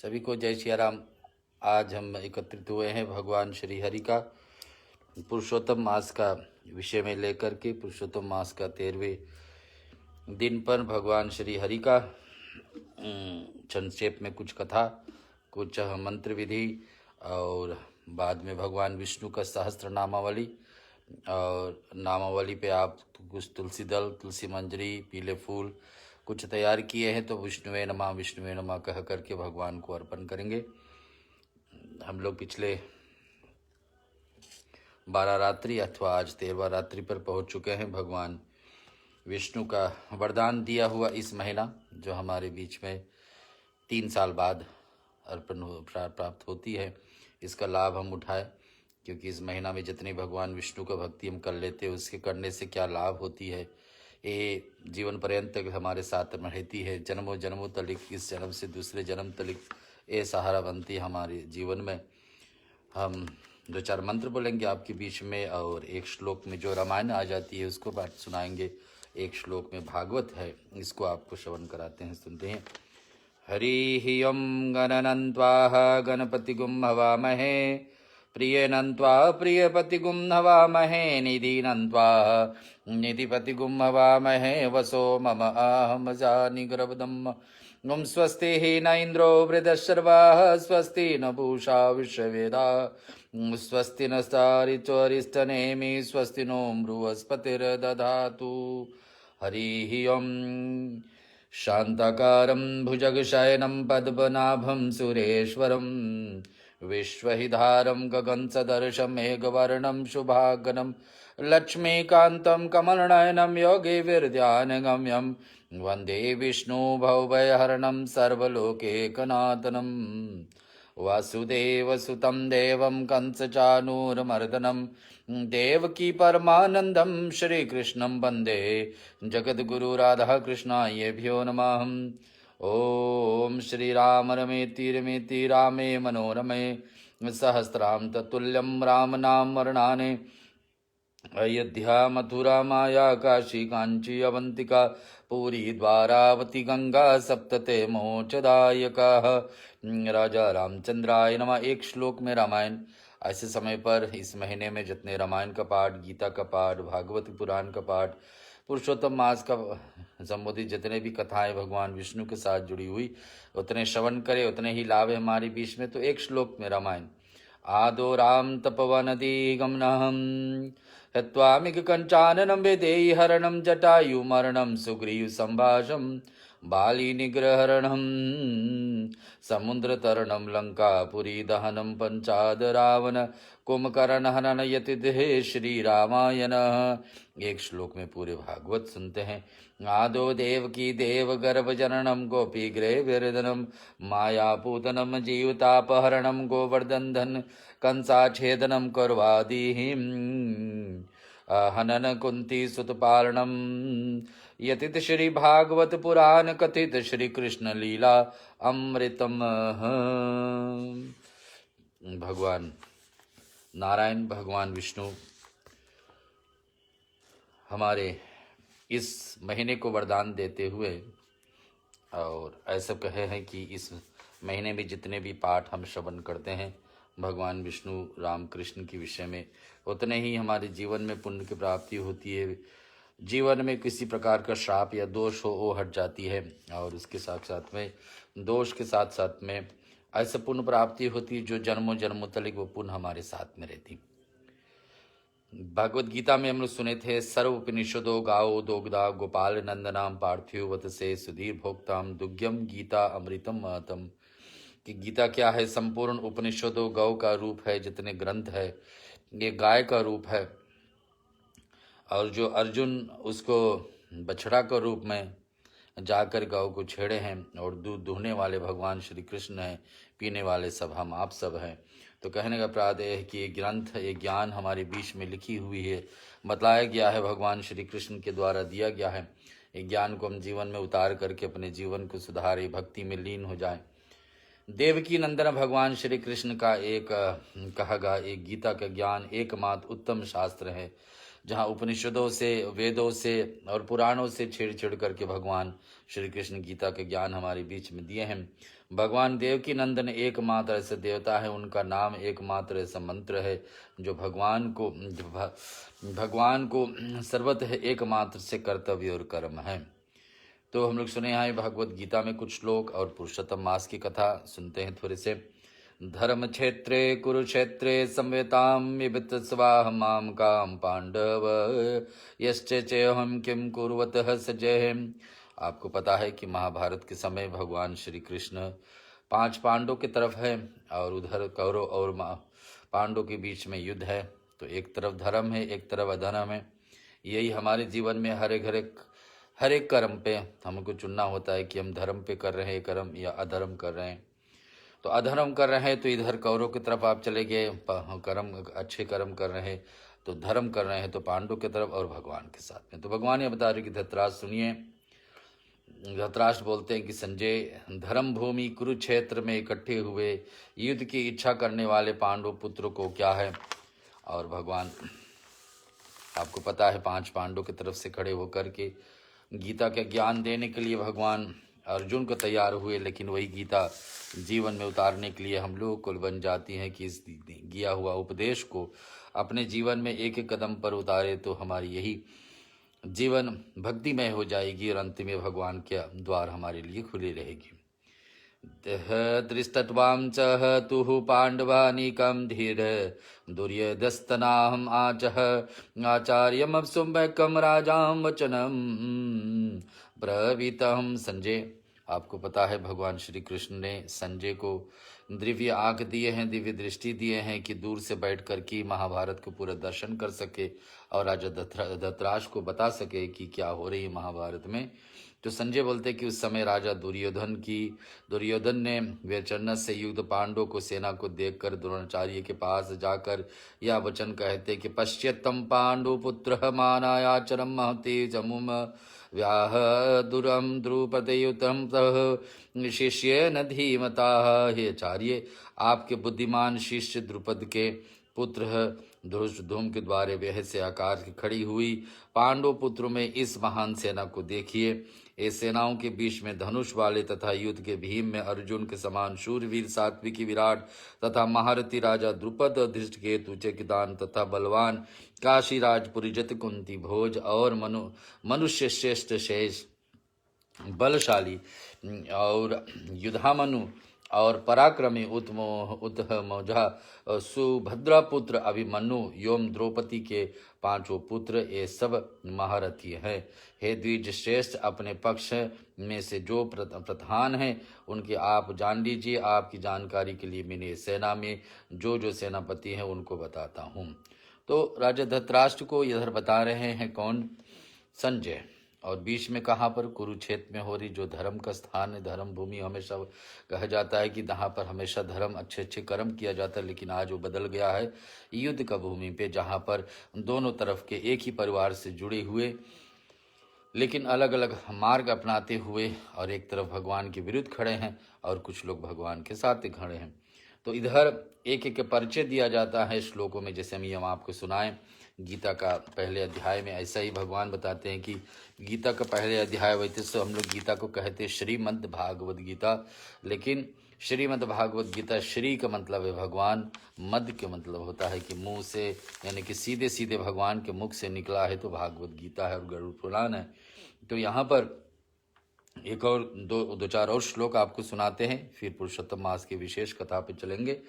सभी को जय सिया राम। आज हम एकत्रित हुए हैं भगवान श्री हरि का पुरुषोत्तम मास का विषय में लेकर के पुरुषोत्तम मास का 13वें दिन पर भगवान श्री हरि का संक्षेप में कुछ कथा, कुछ मंत्र विधि और बाद में भगवान विष्णु का सहस्त्र नामावली और नामावली पे आप कुछ तुलसी दल, तुलसी मंजरी, पीले फूल कुछ तैयार किए हैं तो विष्णुवे नमः कह करके भगवान को अर्पण करेंगे। हम लोग पिछले 12 रात्रि अथवा आज 13वां रात्रि पर पहुंच चुके हैं। भगवान विष्णु का वरदान दिया हुआ इस महीना जो हमारे बीच में 3 साल बाद अर्पण प्राप्त होती है, इसका लाभ हम उठाएं, क्योंकि इस महीना में जितनी भगवान विष्णु का भक्ति हम कर लेते हैं उसके करने से क्या लाभ होती है, ये जीवन पर्यंत हमारे साथ में रहती है। जन्मों जन्मों तलिक, इस जन्म से दूसरे जन्म तलिक ये सहारा बनती है हमारे जीवन में। हम 2-4 मंत्र बोलेंगे आपके बीच में और एक श्लोक में जो रामायण आ जाती है उसको बात सुनाएंगे। एक श्लोक में भागवत है, इसको आपको श्रवण कराते हैं, सुनते हैं। हरि ओम गणनन्त्वाः गणपतिगुं हवामहे, प्रियनन्त्वा प्रियपतिगुं हवामहे, निधिनन्त्वा निधिपतिगुं हवामहे, वसो मम अहं जानिग्रवदम्। ओम स्वस्ति न इंद्रो वृद्धशर्वाः, स्वस्ति न पूषा विश्ववेदाः, स्वस्ति नस्तारित्वरिष्ठनेमि, स्वस्ति नो बृहस्पतिर्दधातु। हरि ओम शान्ताकारं भुजगशयनं पद्मनाभं सुरेश्वरं, विश्वहिधारं गगनसदृशं मेघवर्णं शुभांगं, लक्ष्मीकान्तं कमलनयनं योगिविरध्यानगम्यं, वन्दे विष्णु भवभयहरणं सर्वलोकैकनाथनं। वासुदेवसुतं देवं कंसचाणूरमर्दनं, देवकी परमानन्दं श्रीकृष्णं वन्दे जगद्गुरु राधाकृष्णायेभ्यो नमः। ॐ श्रीराम रमेति रमेति रामे मनोरमे, सहस्रां तत्तुल्यं राम नाम वर्णाने। अयोध्या मथुरा माया काशी कांची अवंतिका, पूरी द्वारावती गंगा सप्तते मोक्षदायकाः। राजा रामचंद्राय नमः। एक श्लोक में रामायण। ऐसे समय पर इस महीने में जितने रामायण का पाठ, गीता का पाठ, भागवत पुराण का पाठ, पुरुषोत्तम मास का संबोधित जितने भी कथाएं भगवान विष्णु के साथ जुड़ी हुई उतने श्रवण करे उतने ही लाभ है हमारे बीच में। तो एक श्लोक में रामायण। आदो राम तपवनदी गमनहं, हत्वामिक कंचाननं वेदेहि हरणं, जटायुमरणं सुग्रीव संभाषं, बाली निग्रहरणं, समुद्रतरणं, लंकापुरी दहनं, पंचाद रावण कुंभकर्ण हनन यतिदे श्री रामायण। एक श्लोक में पूरे भागवत सुनते हैं। आदो देवकी देव गर्भ जननम, गोपी गृह विरदनम, मायापूतनम जीवतापहरणम, गोवर्धन धन कंसाछेदनम करवादिहिं, हनन कुंती सुतपालनम, यतित श्री भागवत पुराण कथित श्री कृष्ण लीला अमृतम। भगवान नारायण, भगवान विष्णु हमारे इस महीने को वरदान देते हुए और ऐसा कहे हैं कि इस महीने में जितने भी पाठ हम श्रवण करते हैं भगवान विष्णु राम कृष्ण के विषय में, उतने ही हमारे जीवन में पुण्य की प्राप्ति होती है। जीवन में किसी प्रकार का श्राप या दोष हो वो हट जाती है और उसके साथ साथ में दोष के साथ साथ में ऐसा पुण्य प्राप्ति होती है जो जन्मों जन्मों तक वो पुण्य हमारे साथ में रहती। भगवद गीता में हम लोग सुने थे, सर्व उपनिषदो गाओ दोग्धा गोपाल नंदनाम पार्थिवत से सुधीर भोक्ताम दुग्ध्यम गीता अमृतम महतम। कि गीता क्या है? संपूर्ण उपनिषदों गौ का रूप है, जितने ग्रंथ है ये गाय का रूप है, और जो अर्जुन उसको बछड़ा का रूप में जाकर गौ को छेड़े हैं, और दूध दुहने वाले भगवान श्री कृष्ण हैं, पीने वाले सब हम आप सब हैं। तो कहने का प्रायः है कि ये ग्रंथ, ये ज्ञान हमारे बीच में लिखी हुई है, बतलाया गया है, भगवान श्री कृष्ण के द्वारा दिया गया है। ये ज्ञान को हम जीवन में उतार करके अपने जीवन को सुधारे, भक्ति में लीन हो जाए। देवकी नंदन भगवान श्री कृष्ण का एक कहा गया एक गीता का ज्ञान एकमात्र उत्तम शास्त्र है जहाँ उपनिषदों से, वेदों से और पुराणों से छेड़ करके भगवान श्री कृष्ण गीता के ज्ञान हमारे बीच में दिए हैं। भगवान देवकी नंदन एकमात्र ऐसे देवता है, उनका नाम एकमात्र ऐसा मंत्र है जो भगवान को सर्वतः एकमात्र से कर्तव्य और कर्म है। तो हम लोग सुने यहाँ भगवत गीता में कुछ श्लोक और पुरुषोत्तम मास की कथा सुनते हैं थोड़े से। धर्म क्षेत्रे कुरुक्षेत्रे संवेताम विवित स्वाह माम काम पांडव यश्चेहम किम कुर्वतः सजय। आपको पता है कि महाभारत के समय भगवान श्री कृष्ण 5 पांडवों की तरफ है और उधर कौरव और पांडवों के बीच में युद्ध है। तो एक तरफ धर्म है, एक तरफ अधर्म है। यही हमारे जीवन में हर एक कर्म पे हमको चुनना होता है कि हम धर्म पे कर रहे हैं कर्म या अधर्म कर रहे हैं। तो अधर्म कर रहे हैं तो इधर कौरव की तरफ आप चले गए, अच्छे कर्म कर रहे हैं तो धर्म कर रहे हैं तो पांडव की तरफ और भगवान के साथ में। तो भगवान ये बता रहे कि धृतराष्ट्र सुनिए। धृतराष्ट्र बोलते हैं कि संजय, धर्म भूमि कुरुक्षेत्र में इकट्ठे हुए युद्ध की इच्छा करने वाले पांडव पुत्र को क्या है। और भगवान आपको पता है 5 पांडवों की तरफ से खड़े होकर के गीता के ज्ञान देने के लिए भगवान अर्जुन को तैयार हुए, लेकिन वही गीता जीवन में उतारने के लिए हम लोगों को बन जाती हैं कि इस दिया हुआ उपदेश को अपने जीवन में एक एक कदम पर उतारे तो हमारी यही जीवन भक्तिमय हो जाएगी और अंत में भगवान के द्वार हमारे लिए खुले रहेगी। दृष्टत्वां च तुः पाण्डवानीकं धीर दुर्योधस्तनाहम् आचार्यमप्सुम्बकं राजां वचनं ब्रवीतम्। संजय, आपको पता है भगवान श्री कृष्ण ने संजय को दिव्य आंख दिए हैं, दिव्य दृष्टि दिए हैं कि दूर से बैठकर के महाभारत को पूरा दर्शन कर सके और राजा धृतराष्ट्र को बता सके कि क्या हो रही है महाभारत में। तो संजय बोलते कि उस समय राजा दुर्योधन ने वीरचंद्र से युक्त पांडवों को सेना को देखकर द्रोणाचार्य के पास जाकर यह वचन कहते कि पश्यतम पांडु पुत्र मानायाचरम महते जमुम व्याह दुरम द्रुपदयुतम शिष्य न धीमता। हे आचार्य, आपके बुद्धिमान शिष्य द्रुपद के पुत्र धूम के द्वारे वह से आकार की खड़ी हुई पांडव पुत्रों में इस महान सेना को देखिए। इस सेनाओं के बीच में धनुष वाले तथा युद्ध के भीम में अर्जुन के समान शूरवीर सात्विकी विराट तथा महारथी राजा द्रुपद, धृष्टकेतु, चेकितान तथा बलवान काशीराज, पुरीजत, कुंती भोज और मनुष्य श्रेष्ठ शेष बलशाली और युधामनु और पराक्रमी उत्तमौजा सुभद्रा पुत्र अभिमन्यु योम द्रौपदी के 5 पुत्र ये सब महारथी हैं। हे द्विज श्रेष्ठ, अपने पक्ष में से जो प्रधान हैं उनके आप जान लीजिए। आपकी जानकारी के लिए मैंने सेना में जो सेनापति हैं उनको बताता हूँ। तो राजा धृतराष्ट्र को इधर बता रहे हैं कौन? संजय। और बीच में कहाँ पर? कुरुक्षेत्र में हो रही जो धर्म का स्थान है, धर्म भूमि हमेशा कहा जाता है कि जहाँ पर हमेशा धर्म अच्छे कर्म किया जाता है, लेकिन आज वो बदल गया है युद्ध का भूमि पे, जहाँ पर दोनों तरफ के एक ही परिवार से जुड़े हुए लेकिन अलग अलग मार्ग अपनाते हुए और एक तरफ भगवान के विरुद्ध खड़े हैं और कुछ लोग भगवान के साथ खड़े हैं। तो इधर एक एक परिचय दिया जाता है श्लोकों में, जैसे हम आपको सुनाएं। गीता का पहले अध्याय में ऐसा ही भगवान बताते हैं कि गीता का पहले अध्याय वैसे तो हम लोग गीता को कहते हैं श्रीमद् भागवत गीता, लेकिन श्रीमद् भागवत गीता श्री का मतलब है भगवान, मध्य के मतलब होता है कि मुंह से, यानी कि सीधे सीधे भगवान के मुख से निकला है तो भागवत गीता है और गरुड़ पुराण है। तो यहाँ पर एक और दो चार और श्लोक आपको सुनाते हैं, फिर पुरुषोत्तम मास की विशेष कथा पे चलेंगे।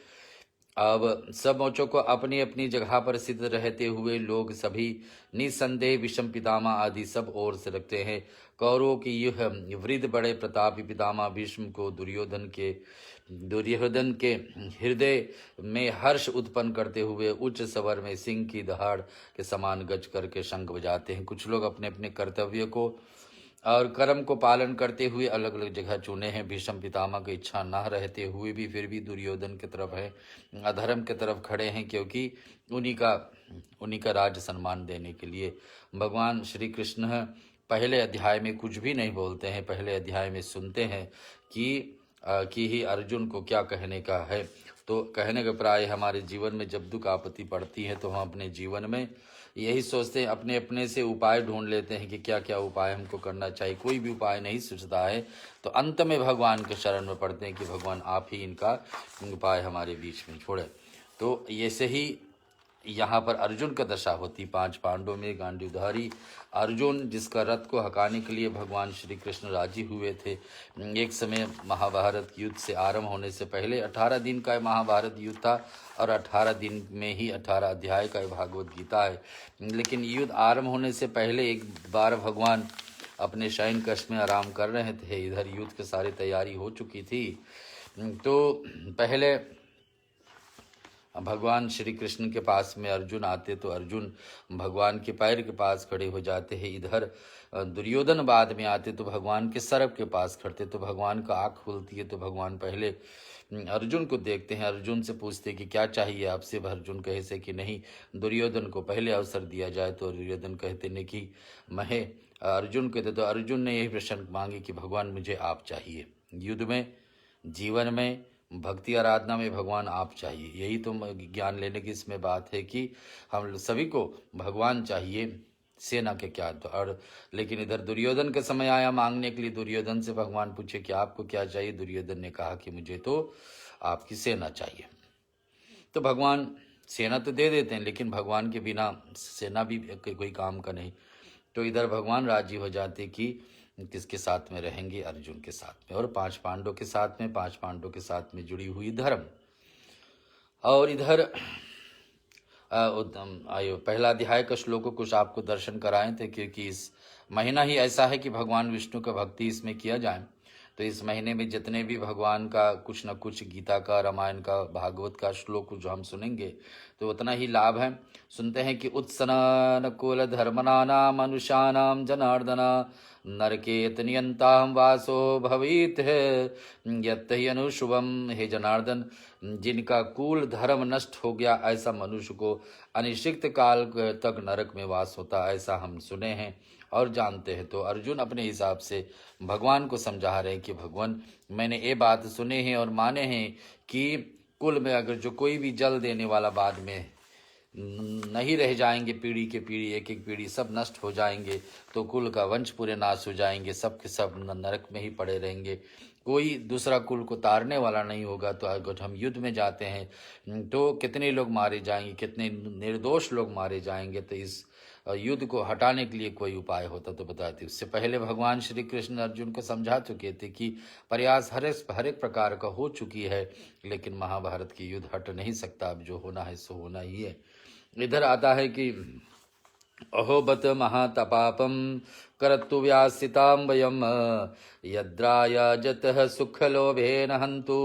अब सब मोचों को अपनी अपनी जगह पर सिद्ध रहते हुए लोग सभी निसंदेह विषम पितामह आदि सब ओर से रखते हैं। कौरवों की यह वृद्ध बड़े प्रतापी पितामह भीष्म को दुर्योधन के हृदय में हर्ष उत्पन्न करते हुए उच्च स्वर में सिंह की दहाड़ के समान गज करके शंख बजाते हैं। कुछ लोग अपने अपने कर्तव्य को और कर्म को पालन करते हुए अलग अलग जगह चुने हैं। भीष्म पितामह की इच्छा न रहते हुए भी फिर भी दुर्योधन की तरफ है, अधर्म की तरफ खड़े हैं, क्योंकि उन्हीं का राज सम्मान देने के लिए। भगवान श्री कृष्ण पहले अध्याय में कुछ भी नहीं बोलते हैं, पहले अध्याय में सुनते हैं कि ही अर्जुन को क्या कहने का है। तो कहने का प्राय हमारे जीवन में जब दुख आपत्ति पड़ती है तो हम अपने जीवन में यही सोचते हैं, अपने अपने से उपाय ढूंढ लेते हैं कि क्या क्या उपाय हमको करना चाहिए। कोई भी उपाय नहीं सूझता है तो अंत में भगवान के शरण में पड़ते हैं कि भगवान आप ही इनका उपाय हमारे बीच में छोड़े। तो ऐसे ही यहाँ पर अर्जुन का दशा होती। 5 पांडवों में गांडीवधारी अर्जुन, जिसका रथ को हटाने के लिए भगवान श्री कृष्ण राजी हुए थे। एक समय महाभारत युद्ध से आरंभ होने से पहले 18 दिन का महाभारत युद्ध था और 18 दिन में ही 18 अध्याय का भागवत गीता है। लेकिन युद्ध आरंभ होने से पहले एक बार भगवान अपने शयन कक्ष में आराम कर रहे थे। इधर युद्ध की सारी तैयारी हो चुकी थी। तो पहले भगवान श्री कृष्ण के पास में अर्जुन आते तो अर्जुन भगवान के पैर के पास खड़े हो जाते हैं। इधर दुर्योधन बाद में आते तो भगवान के सरब के पास खड़ते। तो भगवान का आँख खुलती है तो भगवान पहले अर्जुन को देखते हैं, अर्जुन से पूछते कि क्या चाहिए आपसे। अर्जुन कहे से कि नहीं, दुर्योधन को पहले अवसर दिया जाए। तो दुर्योधन कहते ने कि मैं अर्जुन कहते तो अर्जुन ने यही प्रश्न मांगे कि भगवान मुझे आप चाहिए, युद्ध में, जीवन में, भक्ति आराधना में भगवान आप चाहिए। यही तो ज्ञान लेने की इसमें बात है कि हम सभी को भगवान चाहिए, सेना के क्या। तो और लेकिन इधर दुर्योधन का समय आया मांगने के लिए। दुर्योधन से भगवान पूछे कि आपको क्या चाहिए। दुर्योधन ने कहा कि मुझे तो आपकी सेना चाहिए। तो भगवान सेना तो दे देते हैं, लेकिन भगवान के बिना सेना भी कोई काम का नहीं। तो इधर भगवान राजी हो जाते कि किसके साथ में रहेंगे, अर्जुन के साथ में और 5 पांडवों के साथ में, 5 पांडवों के साथ में जुड़ी हुई धर्म। और इधर पहला अध्याय का श्लोक को कुछ आपको दर्शन कराए थे, क्योंकि इस महीना ही ऐसा है कि भगवान विष्णु का भक्ति इसमें किया जाए। तो इस महीने में जितने भी भगवान का कुछ न कुछ, गीता का, रामायण का, भागवत का श्लोक जो हम सुनेंगे तो उतना ही लाभ है। सुनते हैं कि उत्सन्न कुल धर्मनानाम मनुष्यानाम जनार्दना नरकेत नियंताम वासो भवित है यत् अनुशुभम। हे जनार्दन, जिनका कुल धर्म नष्ट हो गया ऐसा मनुष्य को अनिश्चित काल तक नरक में वास होता, ऐसा हम सुने हैं और जानते हैं। तो अर्जुन अपने हिसाब से भगवान को समझा रहे हैं कि भगवान, मैंने ये बात सुने हैं और माने हैं कि कुल में अगर जो कोई भी जल देने वाला बाद में नहीं रह जाएंगे, पीढ़ी के पीढ़ी, एक एक पीढ़ी सब नष्ट हो जाएंगे, तो कुल का वंश पूरे नाश हो जाएंगे, सब के सब नरक में ही पड़े रहेंगे, कोई दूसरा कुल को तारने वाला नहीं होगा। तो अगर हम युद्ध में जाते हैं तो कितने लोग मारे जाएंगे, कितने निर्दोष लोग मारे जाएंगे। तो इस युद्ध को हटाने के लिए कोई उपाय होता तो बताते। उससे पहले भगवान श्री कृष्ण अर्जुन को समझा चुके थे कि प्रयास हर एक प्रकार का हो चुकी है, लेकिन महाभारत की युद्ध हट नहीं सकता। अब जो होना है सो होना ही है। इधर आता है कि अहोबत महातपापम करतु व्यासितां वयम यद्रायजतः सुखलोभेन हन्तु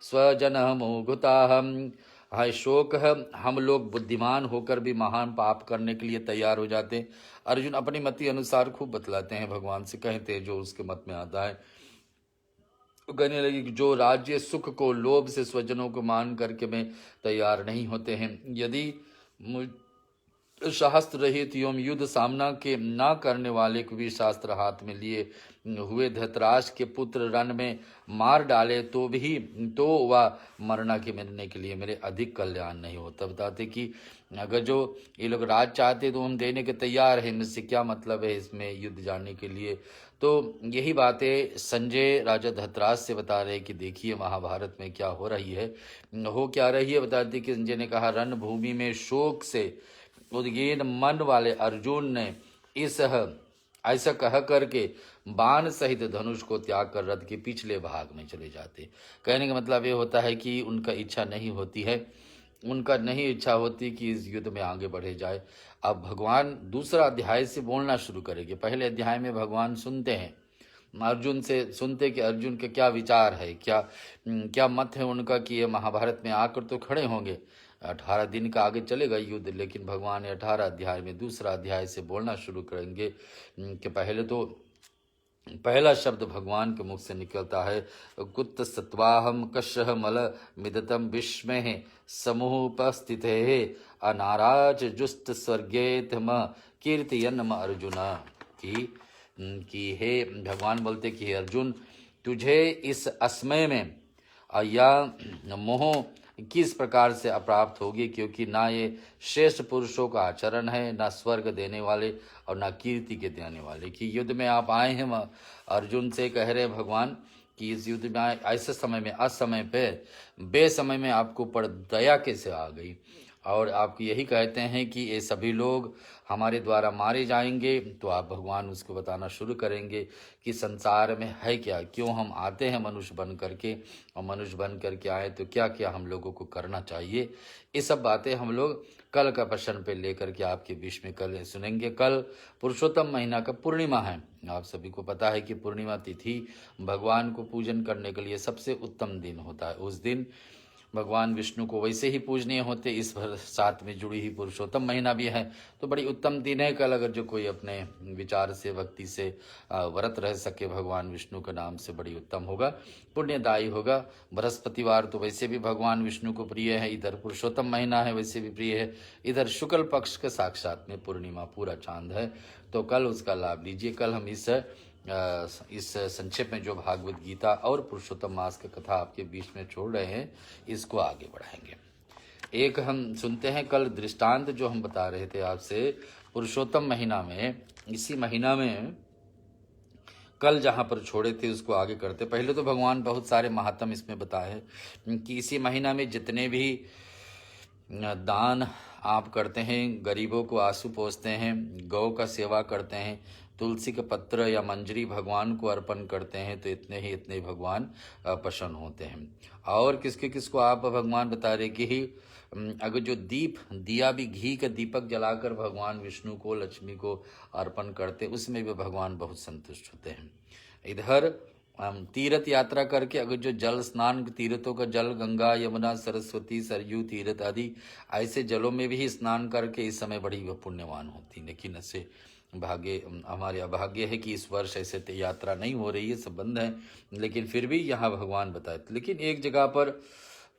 स्वजनमुघुताहम। हाय शोक है, हम लोग बुद्धिमान होकर भी महान पाप करने के लिए तैयार हो जाते हैं। अर्जुन अपनी मति अनुसार खूब बतलाते हैं, भगवान से कहते हैं जो उसके मत में आता है। कहने लगे कि जो राज्य सुख को लोभ से स्वजनों को मान करके में तैयार नहीं होते हैं, यदि शास्त्र रहित एवं युद्ध सामना के ना करने वाले को भी शास्त्र हाथ में लिए हुए धृतराष्ट्र के पुत्र रण में मार डाले तो वह मरना के मिलने के लिए मेरे अधिक कल्याण नहीं होता। बताते कि अगर जो ये लोग राज चाहते तो हम देने के तैयार हैं, इससे क्या मतलब है इसमें युद्ध जाने के लिए। तो यही बातें संजय राजा धृतराष्ट्र से बता रहे कि देखिए महाभारत में क्या हो रही है, हो क्या रही है। बताते कि संजय ने कहा, रणभूमि में शोक से उद्गीन मन वाले अर्जुन ने ऐसा कह करके बाण सहित धनुष को त्याग कर रथ के पिछले भाग में चले जाते। कहने का मतलब ये होता है कि उनका इच्छा नहीं होती है, उनका नहीं इच्छा होती कि इस युद्ध में आगे बढ़े जाए। अब भगवान दूसरा अध्याय से बोलना शुरू करेंगे। पहले अध्याय में भगवान सुनते हैं, अर्जुन से सुनते कि अर्जुन के क्या विचार है, क्या मत है उनका कि ये महाभारत में आकर तो खड़े होंगे। 18 दिन का आगे चलेगा युद्ध, लेकिन भगवान 18 अध्याय में दूसरा अध्याय से बोलना शुरू करेंगे कि पहले तो पहला शब्द भगवान के मुख से निकलता है, कुत्त सत्वाहम कश्य मल मिदतम विस्मय समूहोपस्थित अनाराज जुस्त स्वर्गेत म कीर्तियन म अर्जुन। कि हे भगवान बोलते कि हे अर्जुन, तुझे इस असमय में या मोह किस प्रकार से अप्राप्त होगी, क्योंकि ना ये श्रेष्ठ पुरुषों का आचरण है, ना स्वर्ग देने वाले और ना कीर्ति के देने वाले। कि युद्ध में आप आए हैं, अर्जुन से कह रहे भगवान कि इस युद्ध में ऐसे समय में, असमय पे, बेसमय में आपको पर दया कैसे आ गई। और आप यही कहते हैं कि ये सभी लोग हमारे द्वारा मारे जाएंगे, तो आप भगवान उसको बताना शुरू करेंगे कि संसार में है क्या, क्यों हम आते हैं मनुष्य बन करके, और मनुष्य बन करके आए तो क्या क्या हम लोगों को करना चाहिए। ये सब बातें हम लोग कल का प्रश्न पे लेकर के आपके बीच में कल सुनेंगे। कल पुरुषोत्तम महीना का पूर्णिमा है। आप सभी को पता है कि पूर्णिमा तिथि भगवान को पूजन करने के लिए सबसे उत्तम दिन होता है। उस दिन भगवान विष्णु को वैसे ही पूजनीय होते, इस साथ में जुड़ी ही पुरुषोत्तम महीना भी है, तो बड़ी उत्तम दिन है कल। अगर जो कोई अपने विचार से, भक्ति से व्रत रह सके भगवान विष्णु के नाम से, बड़ी उत्तम होगा, पुण्यदायी होगा। बृहस्पतिवार तो वैसे भी भगवान विष्णु को प्रिय है, इधर पुरुषोत्तम महीना है वैसे भी प्रिय है, इधर शुक्ल पक्ष के साक्षात में पूर्णिमा पूरा चांद है, तो कल उसका लाभ लीजिए। कल हम इस संक्षेप में जो भागवत गीता और पुरुषोत्तम मास की कथा आपके बीच में छोड़ रहे हैं, इसको आगे बढ़ाएंगे। एक हम सुनते हैं कल दृष्टांत जो हम बता रहे थे आपसे, पुरुषोत्तम महीना में, इसी महीना में कल जहाँ पर छोड़े थे उसको आगे करते। पहले तो भगवान बहुत सारे महात्म इसमें बताए कि इसी महीना में जितने भी दान आप करते हैं, गरीबों को आंसू पोंछते हैं, गौ का सेवा करते हैं, तुलसी के पत्र या मंजरी भगवान को अर्पण करते हैं, तो इतने ही भगवान प्रसन्न होते हैं। और किसको आप भगवान बता रहे कि अगर जो दिया भी घी का दीपक जलाकर भगवान विष्णु को, लक्ष्मी को अर्पण करते, उसमें भी भगवान बहुत संतुष्ट होते हैं। इधर तीर्थ यात्रा करके अगर जो जल स्नान, तीर्थों का जल, गंगा, यमुना, सरस्वती, सरयू तीर्थ आदि ऐसे जलों में भी स्नान करके इस समय बड़ी पुण्यवान होती। लेकिन ऐसे हमारे अभाग्य है कि इस वर्ष ऐसे यात्रा नहीं हो रही है, सब बंद है, लेकिन फिर भी यहाँ भगवान बताए। लेकिन एक जगह पर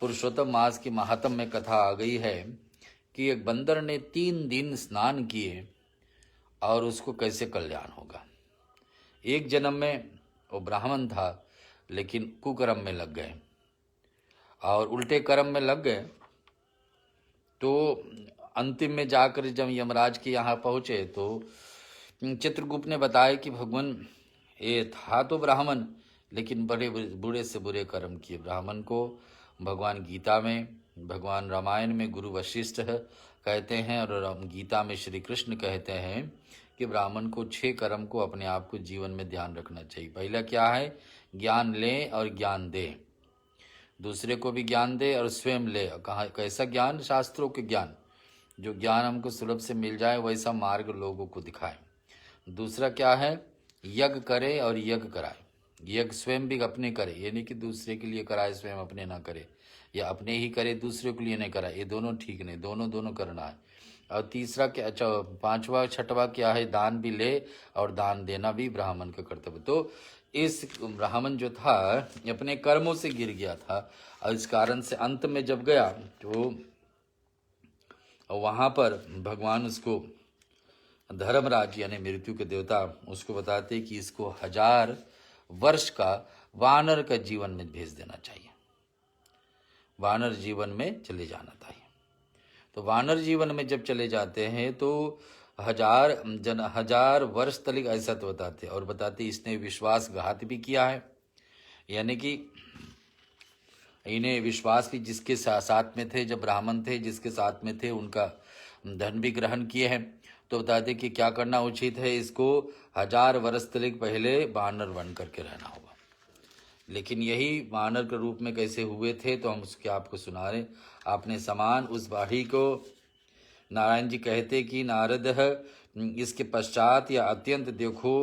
पुरुषोत्तम मास की महात्म में कथा आ गई है कि एक बंदर ने 3 दिन स्नान किए और उसको कैसे कल्याण होगा। एक जन्म में वो ब्राह्मण था, लेकिन कुकर्म में लग गए और उल्टे कर्म में लग गए, तो अंतिम में जाकर जब यमराज के यहाँ पहुँचे तो चित्रगुप्त ने बताया कि भगवान ये था तो ब्राह्मण, लेकिन बड़े बुरे से बुरे कर्म किए। ब्राह्मण को भगवान गीता में, भगवान रामायण में गुरु वशिष्ठ कहते हैं, और गीता में श्री कृष्ण कहते हैं कि ब्राह्मण को 6 कर्म को अपने आप को जीवन में ध्यान रखना चाहिए। पहला क्या है? ज्ञान ले और ज्ञान दे, दूसरे को भी ज्ञान दे और स्वयं ले। कहाँ कैसा ज्ञान? शास्त्रों के ज्ञान, जो ज्ञान हमको सुलभ से मिल जाए वैसा मार्ग लोगों को दिखाए। दूसरा क्या है? यज्ञ करे और यज्ञ कराए। यज्ञ स्वयं भी अपने करे, ये नहीं कि दूसरे के लिए कराए स्वयं अपने ना करे, या अपने ही करे दूसरे के लिए नहीं कराए, ये दोनों ठीक नहीं, दोनों करना है। और तीसरा क्या, अच्छा 5वां 6वां क्या है? दान भी ले और दान देना भी ब्राह्मण का कर्तव्य। तो इस ब्राह्मण जो था अपने कर्मों से गिर गया था, और इस कारण से अंत में जब गया तो वहाँ पर भगवान उसको, धर्मराज यानी मृत्यु के देवता, उसको बताते कि इसको 1000 वर्ष का वानर का जीवन में भेज देना चाहिए, वानर जीवन में चले जाना चाहिए। तो वानर जीवन में जब चले जाते हैं तो 1000 वर्ष तक ऐसा तो बताते, और बताते इसने विश्वासघात भी किया है, यानी कि इन्हें विश्वास भी जिसके साथ में थे, जब ब्राह्मण थे जिसके साथ में थे, उनका धन भी ग्रहण किए हैं। तो बताते कि क्या करना उचित है, इसको 1000 वर्ष तक पहले वानर बन करके रहना होगा। लेकिन यही वानर के रूप में कैसे हुए थे, तो हम उसके आपको सुना रहे। आपने समान उस बाढ़ी को, नारायण जी कहते कि नारद इसके पश्चात या अत्यंत देखो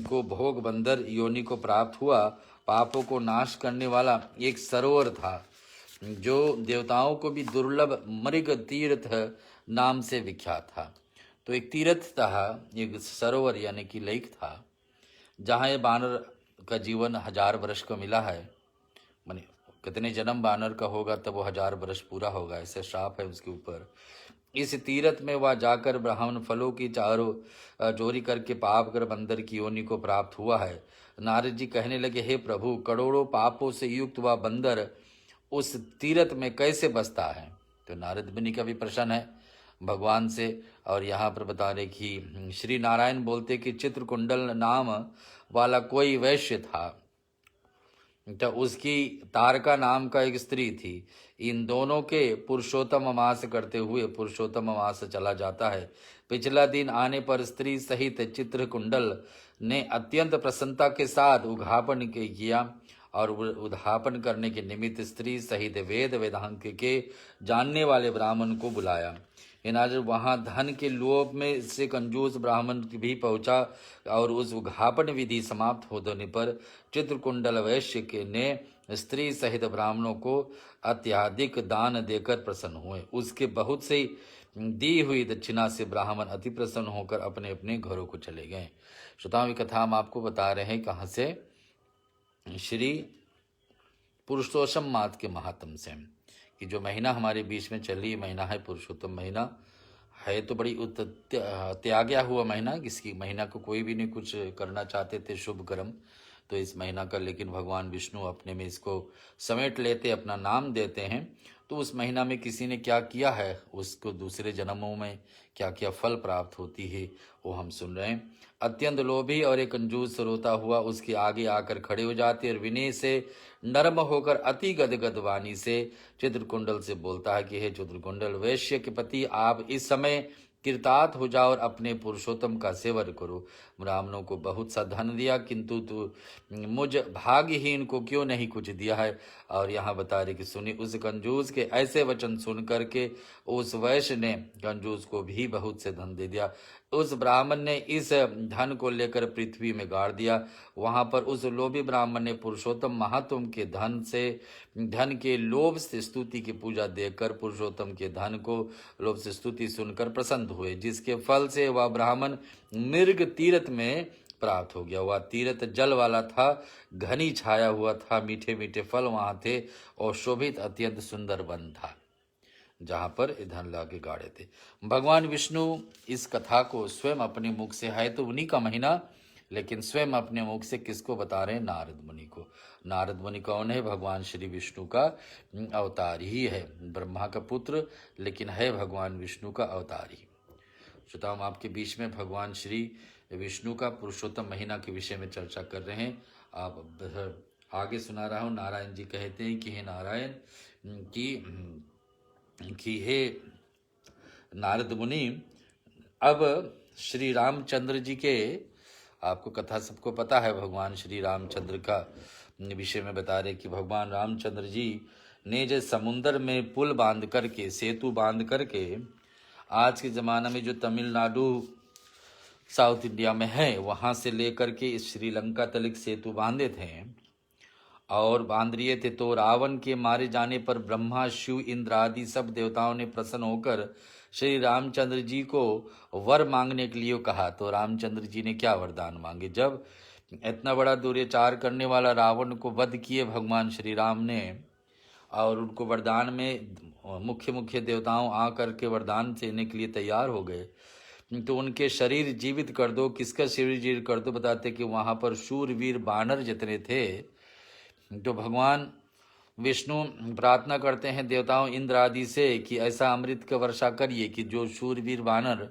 को भोग बंदर योनि को प्राप्त हुआ, पापों को नाश करने वाला एक सरोवर था, जो देवताओं को भी दुर्लभ मृग तीर्थ नाम से विख्यात था। तो एक तीर्थ था, एक सरोवर यानी कि लेक था, जहाँ ये बानर का जीवन 1000 वर्ष को मिला है। माने कितने जन्म बानर का होगा तब वो 1000 वर्ष पूरा होगा, ऐसे श्राप है उसके ऊपर। इस तीर्थ में वह जाकर ब्राह्मण फलों की चारों चोरी करके पाप कर बंदर की योनि को प्राप्त हुआ है। नारद जी कहने लगे, हे प्रभु, करोड़ों पापों से युक्त वह बंदर उस तीरथ में कैसे बसता है। तो नारद मुनि का भी प्रश्न है भगवान से। और यहाँ पर बता रहे कि श्री नारायण बोलते कि चित्रकुंडल नाम वाला कोई वैश्य था, तो उसकी तारका नाम का एक स्त्री थी। इन दोनों के पुरुषोत्तम मास करते हुए पुरुषोत्तम मास चला जाता है। पिछला दिन आने पर स्त्री सहित चित्रकुंडल ने अत्यंत प्रसन्नता के साथ उद्घापन किया और उद्घापन करने के निमित्त स्त्री सहित वेद वेदांत के जानने वाले ब्राह्मण को बुलाया। इनाजर वहां धन के लोभ में से कंजूस ब्राह्मण भी पहुंचा और उस उद्घापन विधि समाप्त होने पर चित्रकुंडल वैश्य ने स्त्री सहित ब्राह्मणों को अत्याधिक दान देकर प्रसन्न हुए। उसके बहुत से दी हुई दक्षिणा से ब्राह्मण अति प्रसन्न होकर अपने अपने घरों को चले गए। श्रोताओं, की कथा हम आपको बता रहे हैं कहाँ से, श्री पुरुषोत्तम मास के महात्म से, कि जो महीना हमारे बीच में चल रही महीना है पुरुषोत्तम महीना है। तो बड़ी त्याग्या हुआ महीना, किसी महीना को कोई भी नहीं कुछ करना चाहते थे शुभ कर्म, तो इस महीना का लेकिन भगवान विष्णु अपने में इसको समेट लेते, अपना नाम देते हैं। तो उस महीना में किसी ने क्या किया है, उसको दूसरे जन्मों में क्या क्या फल प्राप्त होती है वो हम सुन रहे हैं। अत्यंत लोभी और एक कंजूस श्रोता हुआ उसके आगे आकर खड़े हो जाते और विनय से नर्म होकर अति गदगद वाणी से चित्रकुंडल से बोलता है कि हे चित्रकुंडल वैश्य के पति, आप इस समय कृतार्थ हो जाओ और अपने पुरुषोत्तम का सेवन करो। ब्राह्मणों को बहुत सा धन दिया, किंतु तू मुझ भाग्यहीन को क्यों नहीं कुछ दिया है। और यहाँ बता रहे कि सुनी उस कंजूस के ऐसे वचन सुन करके उस वैश्य ने कंजूस को भी बहुत से धन दे दिया। उस ब्राह्मण ने इस धन को लेकर पृथ्वी में गाड़ दिया। वहां पर उस लोभी ब्राह्मण ने पुरुषोत्तम महात्म के धन के लोभ से स्तुति की पूजा देकर पुरुषोत्तम के धन को लोभ से स्तुति सुनकर प्रसन्न हुए, जिसके फल से वह ब्राह्मण मृग तीर्थ में प्राप्त हो गया। वह तीर्थ जल वाला था, घनी छाया हुआ था, मीठे मीठे फल वहां थे और शोभित अत्यंत सुंदर वन था, जहां पर धन लाके गाड़े थे। भगवान विष्णु इस कथा को स्वयं अपने मुख से, है तो उन्हीं का महीना, लेकिन स्वयं अपने मुख से किसको बता रहे हैं, नारद मुनि को। नारद मुनि कौन है, भगवान श्री विष्णु का अवतार ही है, ब्रह्मा का पुत्र, लेकिन है भगवान विष्णु का अवतार ही। श्रोताओं, हम आपके बीच में भगवान श्री विष्णु का पुरुषोत्तम महीना के विषय में चर्चा कर रहे हैं। आप आगे सुना रहा हूँ। नारायण जी कहते हैं कि हे नारायण कि हे नारद मुनि, अब श्री रामचंद्र जी के, आपको कथा सबको पता है भगवान श्री रामचंद्र का विषय में बता रहे कि भगवान रामचंद्र जी ने जो समुंदर में पुल बांध करके, सेतु बांध करके, आज के ज़माना में जो तमिलनाडु साउथ इंडिया में है वहाँ से लेकर के इस श्रीलंका तक सेतु बांधे थे और बांध रहे थे। तो रावण के मारे जाने पर ब्रह्मा, शिव, इंद्र आदि सब देवताओं ने प्रसन्न होकर श्री रामचंद्र जी को वर मांगने के लिए कहा। तो रामचंद्र जी ने क्या वरदान मांगे, जब इतना बड़ा दुर्व्यचार करने वाला रावण को वध किए भगवान श्री राम ने, और उनको वरदान में मुख्य मुख्य देवताओं आ करके वरदान देने के लिए तैयार हो गए, तो उनके शरीर जीवित कर दो। किसका शरीर जीवित कर दो, बताते कि वहाँ पर शूरवीर बानर जितने थे, तो भगवान विष्णु प्रार्थना करते हैं देवताओं इंद्र आदि से कि ऐसा अमृत का वर्षा करिए कि जो शूरवीर बानर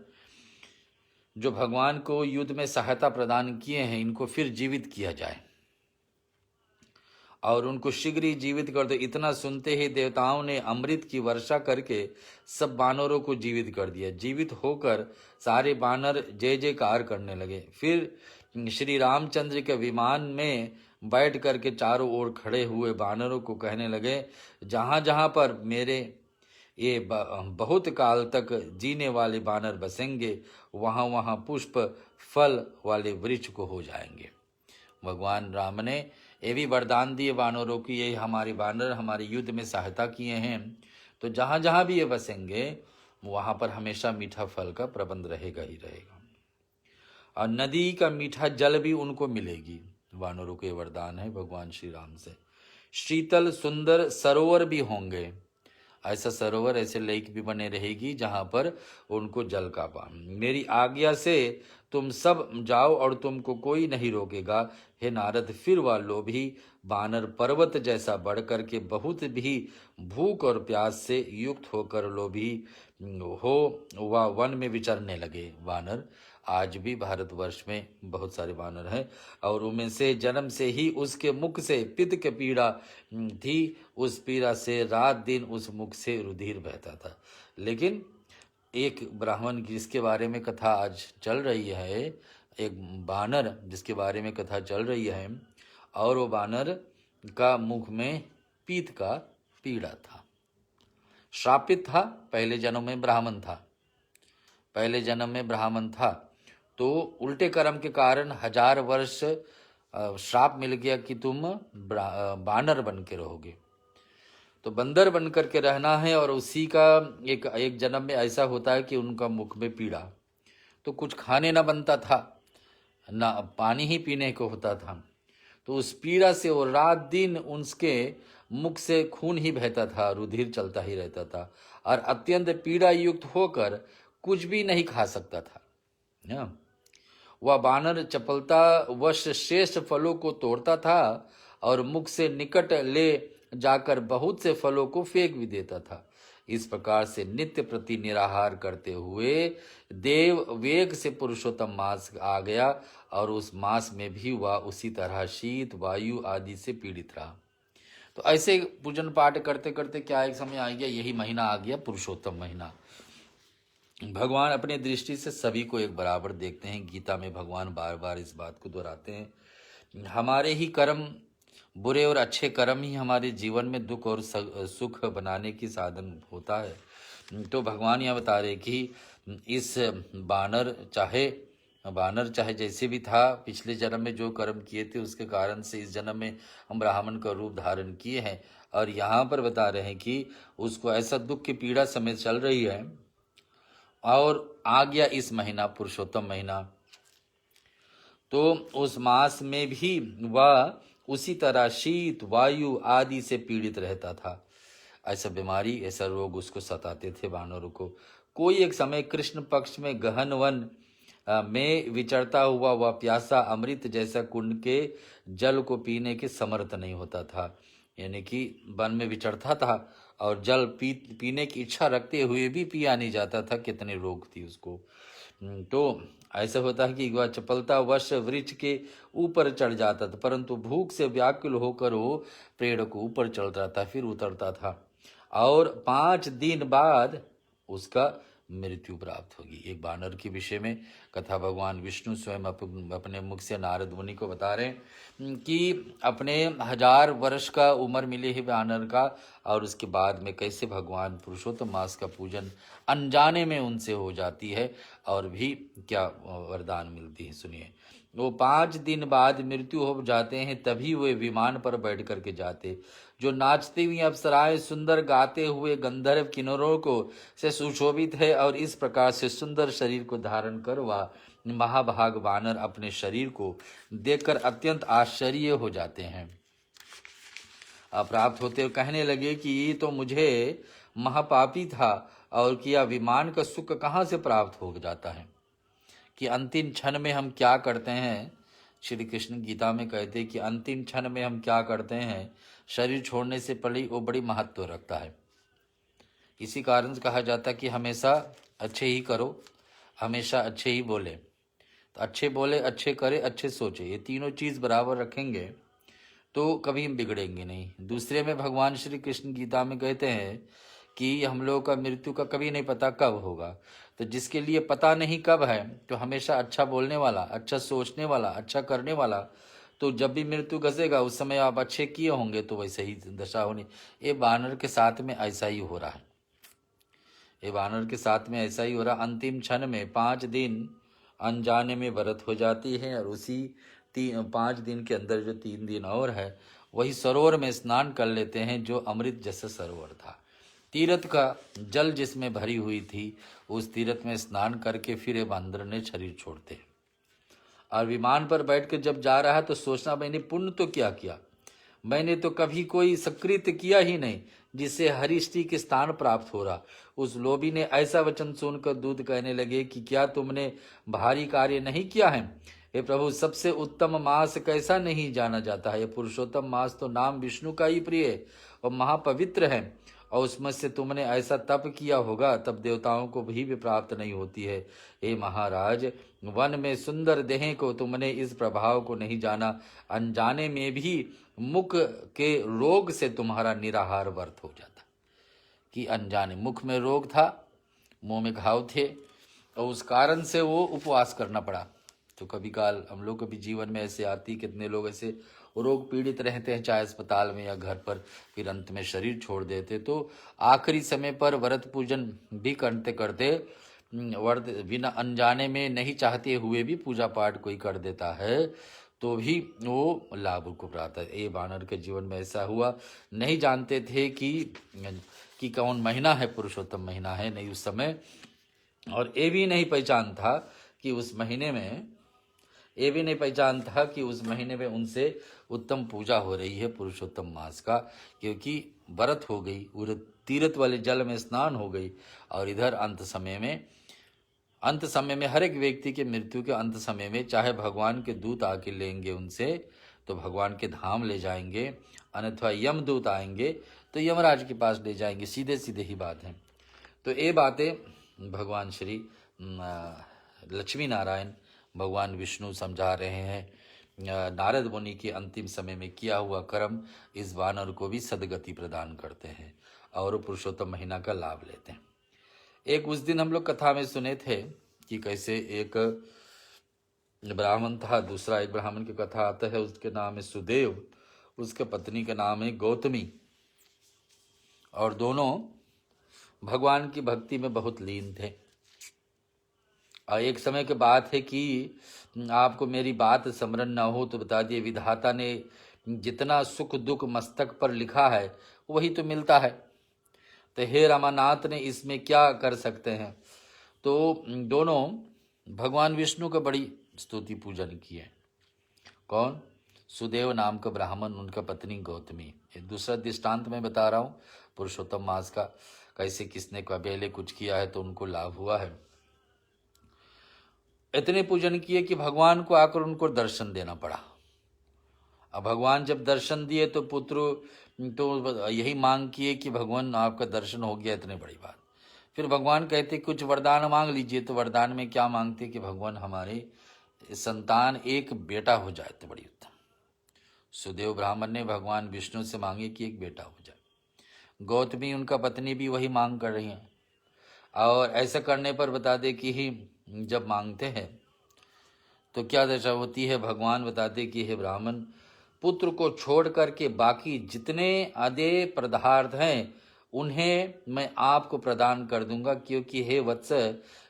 जो भगवान को युद्ध में सहायता प्रदान किए हैं, इनको फिर जीवित किया जाए और उनको शीघ्र ही जीवित कर दो। इतना सुनते ही देवताओं ने अमृत की वर्षा करके सब बानरों को जीवित कर दिया। जीवित होकर सारे बानर जय जयकार करने लगे। फिर श्री रामचंद्र के विमान में बैठ करके चारों ओर खड़े हुए बानरों को कहने लगे, जहाँ जहाँ पर मेरे ये बहुत काल तक जीने वाले बानर बसेंगे, वहाँ वहाँ पुष्प फल वाले वृक्ष को हो जाएंगे। भगवान राम ने ये भी वरदान दिए बानरों की, ये हमारे बानर हमारे युद्ध में सहायता किए हैं, तो जहाँ जहाँ भी ये बसेंगे वहाँ पर हमेशा मीठा फल का प्रबंध रहेगा ही रहेगा और नदी का मीठा जल भी उनको मिलेगी। वानरों के वरदान है भगवान श्री राम से। शीतल सुंदर सरोवर भी होंगे, ऐसा सरोवर, ऐसे लेक भी बने रहेगी जहाँ पर उनको जल का पान। मेरी आज्ञा से तुम सब जाओ और तुमको कोई नहीं रोकेगा। हे नारद, फिर वह लोभी वानर पर्वत जैसा बढ़ करके बहुत भी भूख और प्यास से युक्त होकर लोभी हो वह वन में विचरने लगे। वानर आज भी भारतवर्ष में बहुत सारे वानर हैं और उनमें से जन्म से ही उसके मुख से पित्त की पीड़ा थी। उस पीड़ा से रात दिन उस मुख से रुधिर बहता था। लेकिन एक ब्राह्मण जिसके बारे में कथा आज चल रही है, एक बानर जिसके बारे में कथा चल रही है, और वो बानर का मुख में पीत का पीड़ा था, श्रापित था, पहले जन्म में ब्राह्मण था, पहले जन्म में ब्राह्मण था, तो उल्टे कर्म के कारण 1000 वर्ष श्राप मिल गया कि तुम बानर बन के रहोगे। तो बंदर बन करके रहना है और उसी का एक जन्म में ऐसा होता है कि उनका मुख में पीड़ा, तो कुछ खाने ना बनता था, ना पानी ही पीने को होता था। तो उस पीड़ा से वो रात दिन उनके मुख से खून ही बहता था, रुधिर चलता ही रहता था और अत्यंत पीड़ा युक्त होकर कुछ भी नहीं खा सकता था ना। वह बानर चपलता वश श्रेष्ठ फलों को तोड़ता था और मुख से निकट ले जाकर बहुत से फलों को फेंक भी देता था। इस प्रकार से नित्य प्रति निराहार करते हुए देव वेग से पुरुषोत्तम मास आ गया और उस मास में भी वह उसी तरह शीत वायु आदि से पीड़ित रहा। तो ऐसे पूजन पाठ करते करते क्या एक समय आ गया, यही महीना आ गया पुरुषोत्तम महीना। भगवान अपने दृष्टि से सभी को एक बराबर देखते हैं। गीता में भगवान बार बार इस बात को दोहराते हैं। हमारे ही कर्म, बुरे और अच्छे कर्म ही हमारे जीवन में दुख और सुख बनाने की साधन होता है। तो भगवान यह बता रहे कि इस बानर चाहे जैसे भी था, पिछले जन्म में जो कर्म किए थे उसके कारण से इस जन्म में हम ब्राह्मण का रूप धारण किए हैं, और यहाँ पर बता रहे हैं कि उसको ऐसा दुख की पीड़ा समय चल रही है और आ गया इस महीना पुरुषोत्तम महीना, तो उस मास में भी वह उसी तरह शीत वायु आदि से पीड़ित रहता था। ऐसा बीमारी, ऐसा रोग उसको सताते थे वानरों को। कोई एक समय कृष्ण पक्ष में गहन वन में विचरता हुआ वह प्यासा अमृत जैसा कुंड के जल को पीने के समर्थ नहीं होता था। यानी कि वन में विचरता था और जल पीने की इच्छा रखते हुए भी पिया नहीं जाता था, कितने रोग थी उसको। तो ऐसा होता है कि वह चपलता वश वृक्ष के ऊपर चढ़ जाता था, परंतु भूख से व्याकुल होकर वो पेड़ को ऊपर चढ़ता था, फिर उतरता था और 5 दिन बाद उसका मृत्यु प्राप्त होगी। एक बानर के विषय में कथा भगवान विष्णु स्वयं अपने मुख से नारद मुनि को बता रहे हैं कि अपने 1000 वर्ष का उम्र मिले ही बानर का, और उसके बाद में कैसे भगवान पुरुषोत्तम मास का पूजन अनजाने में उनसे हो जाती है और भी क्या वरदान मिलती है। सुनिए, वो 5 दिन बाद मृत्यु हो जाते हैं, तभी वे विमान पर बैठ करके जाते। जो नाचती हुई अप्सराएं सुंदर गाते हुए गंधर्व किन्नरों को से सुशोभित है और इस प्रकार से सुंदर शरीर को धारण कर वह महाभाग वानर अपने शरीर को देखकर अत्यंत आश्चर्य हो जाते हैं। प्राप्त होते कहने लगे कि ये तो मुझे महापापी था और किया विमान का सुख कहाँ से प्राप्त हो जाता है, कि अंतिम क्षण में हम क्या करते हैं। श्री कृष्ण गीता में कहते हैं कि अंतिम क्षण में हम क्या करते हैं, शरीर छोड़ने से पहले वो बड़ी महत्व रखता है। इसी कारण से कहा जाता है कि हमेशा अच्छे ही करो, हमेशा अच्छे ही बोले। तो अच्छे बोले, अच्छे करे, अच्छे सोचे, ये तीनों चीज़ बराबर रखेंगे तो कभी हम बिगड़ेंगे नहीं। दूसरे में भगवान श्री कृष्ण गीता में कहते हैं कि हम लोगों का मृत्यु का कभी नहीं पता कब होगा। तो जिसके लिए पता नहीं कब है, तो हमेशा अच्छा बोलने वाला, अच्छा सोचने वाला, अच्छा करने वाला, तो जब भी मृत्यु घसेगा उस समय आप अच्छे किए होंगे तो वैसे ही दशा होनी। ये बानर के साथ में ऐसा ही हो रहा है, ये बानर के साथ में ऐसा ही हो रहा। अंतिम क्षण में 5 दिन अनजाने में व्रत हो जाती है और उसी 5 दिन के अंदर जो 3 दिन और है वही सरोवर में स्नान कर लेते हैं, जो अमृत जैसा सरोवर था। तीर्थ का जल जिसमें भरी हुई थी, उस तीर्थ में स्नान करके फिर ये बांदर ने शरीर छोड़ते हैं। और विमान पर बैठ कर जब जा रहा है तो सोचना मैंने पुण्य तो क्या किया, मैंने तो कभी कोई सकृत किया ही नहीं जिससे हरिष्टि के स्थान प्राप्त हो रहा। उस लोभी ने ऐसा वचन सुनकर दूत कहने लगे कि क्या तुमने भारी कार्य नहीं किया है? हे प्रभु, सबसे उत्तम मास कैसा नहीं जाना जाता है? ये पुरुषोत्तम मास तो नाम विष्णु का ही प्रिय है और महापवित्र है, और उसमें से तुमने ऐसा तप किया होगा तब देवताओं को भी प्राप्त नहीं होती है। हे महाराज, वन में सुंदर देह को तुमने इस प्रभाव को नहीं जाना, अनजाने में भी मुख के रोग से तुम्हारा निराहार वर्त हो जाता। कि अनजाने मुख में रोग था, मुंह में घाव थे, और उस कारण से वो उपवास करना पड़ा। तो कभी काल हम लोग कभी जीवन में ऐसे आती, कितने लोग ऐसे रोग पीड़ित रहते हैं, चाहे अस्पताल में या घर पर, फिर अंत में शरीर छोड़ देते। तो आखिरी समय पर व्रत पूजन भी करते करते व्रत बिना अनजाने में नहीं चाहते हुए भी पूजा पाठ कोई कर देता है तो भी वो लाभ को प्राप्त है। ये वानर के जीवन में ऐसा हुआ, नहीं जानते थे कि कौन महीना है, पुरुषोत्तम महीना है नहीं उस समय, और ये भी नहीं पहचान था कि उस महीने में उनसे उत्तम पूजा हो रही है पुरुषोत्तम मास का, क्योंकि व्रत हो गई, उधर तीर्थ वाले जल में स्नान हो गई, और इधर अंत समय में हर एक व्यक्ति के मृत्यु के अंत समय में चाहे भगवान के दूत आके लेंगे उनसे तो भगवान के धाम ले जाएंगे, अन्यथा यमदूत आएंगे तो यमराज के पास ले जाएंगे। सीधे सीधे ही बात है। तो ये बातें भगवान श्री लक्ष्मी नारायण भगवान विष्णु समझा रहे हैं। नारद मुनि के अंतिम समय में किया हुआ कर्म इस वानर को भी सदगति प्रदान करते हैं और पुरुषोत्तम महीना का लाभ लेते हैं। एक उस दिन हम लोग कथा में सुने थे कि कैसे एक ब्राह्मण था, दूसरा एक ब्राह्मण की कथा आता है, उसके नाम है सुदेव, उसके पत्नी का नाम है गौतमी, और दोनों भगवान की भक्ति में बहुत लीन थे। और एक समय की बात है कि आपको मेरी बात स्मरण न हो तो बता दिए, विधाता ने जितना सुख दुख मस्तक पर लिखा है वही तो मिलता है, तो हे रामानाथ ने इसमें क्या कर सकते हैं। तो दोनों भगवान विष्णु का बड़ी स्तुति पूजन किए। कौन? सुदेव नाम का ब्राह्मण, उनका पत्नी गौतमी। एक दूसरा दृष्टांत मैं बता रहा हूँ पुरुषोत्तम मास का, कैसे किसने पहले कुछ किया है तो उनको लाभ हुआ है। इतने पूजन किए कि भगवान को आकर उनको दर्शन देना पड़ा। अब भगवान जब दर्शन दिए तो पुत्र तो यही मांग किए कि भगवान आपका दर्शन हो गया, इतने बड़ी बात। फिर भगवान कहते कुछ वरदान मांग लीजिए, तो वरदान में क्या मांगते कि भगवान हमारे संतान एक बेटा हो जाए तो बड़ी उत्तम। सुदेव ब्राह्मण ने भगवान विष्णु से मांगे कि एक बेटा हो जाए। गौतमी उनका पत्नी भी वही मांग कर रही हैं, और ऐसा करने पर बता दे कि ही जब मांगते हैं तो क्या दशा होती है। भगवान बताते कि हे ब्राह्मण, पुत्र को छोड़ करके बाकी जितने आदे पदार्थ हैं उन्हें मैं आपको प्रदान कर दूंगा, क्योंकि हे वत्स,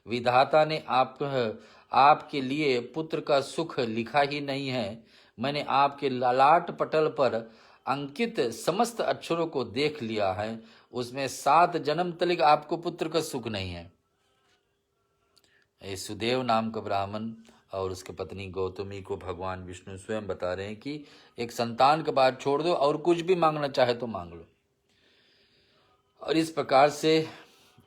विधाता ने आपके लिए पुत्र का सुख लिखा ही नहीं है। मैंने आपके ललाट पटल पर अंकित समस्त अक्षरों को देख लिया है, उसमें 7 जन्म तक आपको पुत्र का सुख नहीं है। सुदेव नाम का ब्राह्मण और उसके पत्नी गौतमी को भगवान विष्णु स्वयं बता रहे हैं कि एक संतान के बाद छोड़ दो और कुछ भी मांगना चाहे तो मांग लो। और इस प्रकार से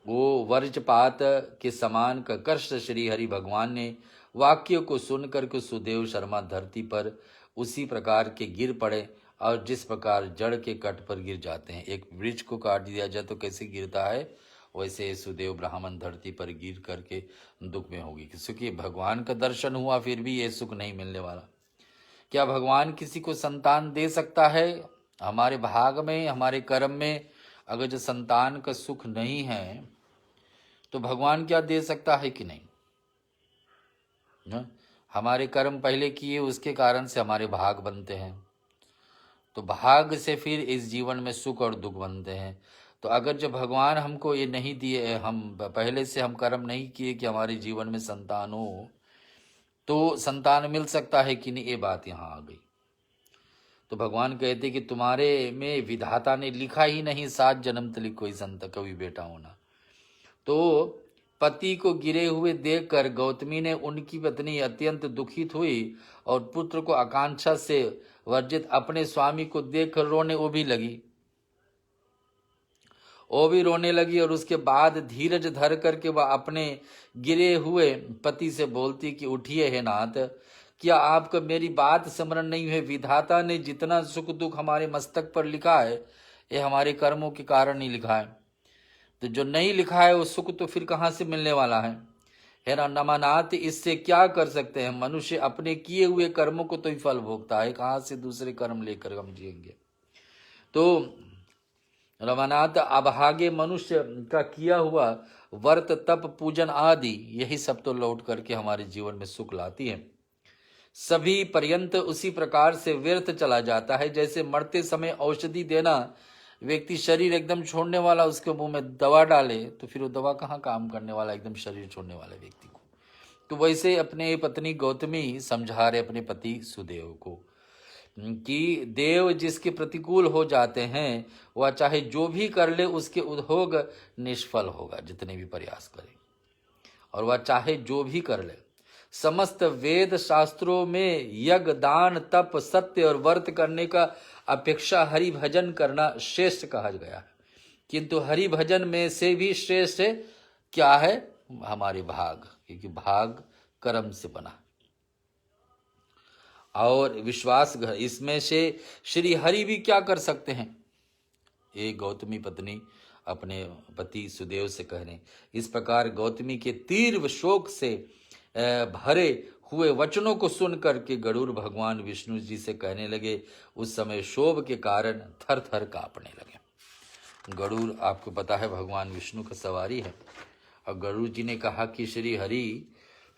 वो वर्जपात के समान कर्कश श्री हरि भगवान ने वाक्य को सुनकर के सुदेव शर्मा धरती पर उसी प्रकार के गिर पड़े, और जिस प्रकार जड़ के कट पर गिर जाते हैं, एक वृक्ष को काट दिया जाए तो कैसे गिरता है, वैसे सुदेव ब्राह्मण धरती पर गिर करके दुख में होगी, क्योंकि भगवान का दर्शन हुआ फिर भी ये सुख नहीं मिलने वाला। क्या भगवान किसी को संतान दे सकता है? हमारे भाग में, हमारे कर्म में अगर जो संतान का सुख नहीं है तो भगवान क्या दे सकता है कि नहीं? हमारे कर्म पहले किए, उसके कारण से हमारे भाग बनते हैं, तो भाग से फिर इस जीवन में सुख और दुख बनते हैं। तो अगर जब भगवान हमको ये नहीं दिए, हम पहले से हम कर्म नहीं किए कि हमारे जीवन में संतान हो, तो संतान मिल सकता है कि नहीं, ये बात यहाँ आ गई। तो भगवान कहते कि तुम्हारे में विधाता ने लिखा ही नहीं 7 जन्म तक कोई कभी बेटा होना। तो पति को गिरे हुए देखकर गौतमी ने उनकी पत्नी अत्यंत दुखित हुई और पुत्र को आकांक्षा से वर्जित अपने स्वामी को देखकर रोने वो भी रोने लगी और उसके बाद धीरज धर करके वह अपने गिरे हुए पति से बोलती कि उठिए हे नाथ, क्या आपको मेरी बात स्मरण नहीं है? विधाता ने जितना सुख दुख हमारे मस्तक पर लिखा है ये हमारे कर्मों के कारण ही लिखा है, तो जो नहीं लिखा है वो सुख तो फिर कहाँ से मिलने वाला है ना नमानाथ। इससे क्या कर सकते हैं? मनुष्य अपने किए हुए कर्मों को तो ही फल भोगता है, कहाँ से दूसरे कर्म लेकर हम जिएंगे? तो रमानाथ अभागे मनुष्य का किया हुआ व्रत तप पूजन आदि यही सब तो लौट करके हमारे जीवन में सुख लाती है। सभी पर्यंत उसी प्रकार से व्यर्थ चला जाता है जैसे मरते समय औषधि देना, व्यक्ति शरीर एकदम छोड़ने वाला उसके मुंह में दवा डाले तो फिर वो दवा कहाँ काम करने वाला, एकदम शरीर छोड़ने वाले व्यक्ति को। तो वैसे अपने पत्नी गौतमी समझा रहे अपने पति सुदेव को कि देव जिसके प्रतिकूल हो जाते हैं वह चाहे जो भी कर ले उसके उद्योग निष्फल होगा, जितने भी प्रयास करे, और वह चाहे जो भी कर ले। समस्त वेद शास्त्रों में यज्ञ दान तप सत्य और व्रत करने का अपेक्षा हरि भजन करना श्रेष्ठ कहा गया है, किंतु हरि भजन में से भी श्रेष्ठ क्या है? हमारे भाग, क्योंकि भाग कर्म से बना और विश्वास इसमें से श्री हरि भी क्या कर सकते हैं? एक गौतमी पत्नी अपने पति सुदेव से कह रहे। इस प्रकार गौतमी के तीव्र शोक से भरे हुए वचनों को सुन करके गरुड़ भगवान विष्णु जी से कहने लगे। उस समय शोभ के कारण थर थर कांपने लगे। गरुड़ आपको पता है भगवान विष्णु का सवारी है, और गरुड़ जी ने कहा कि श्री हरि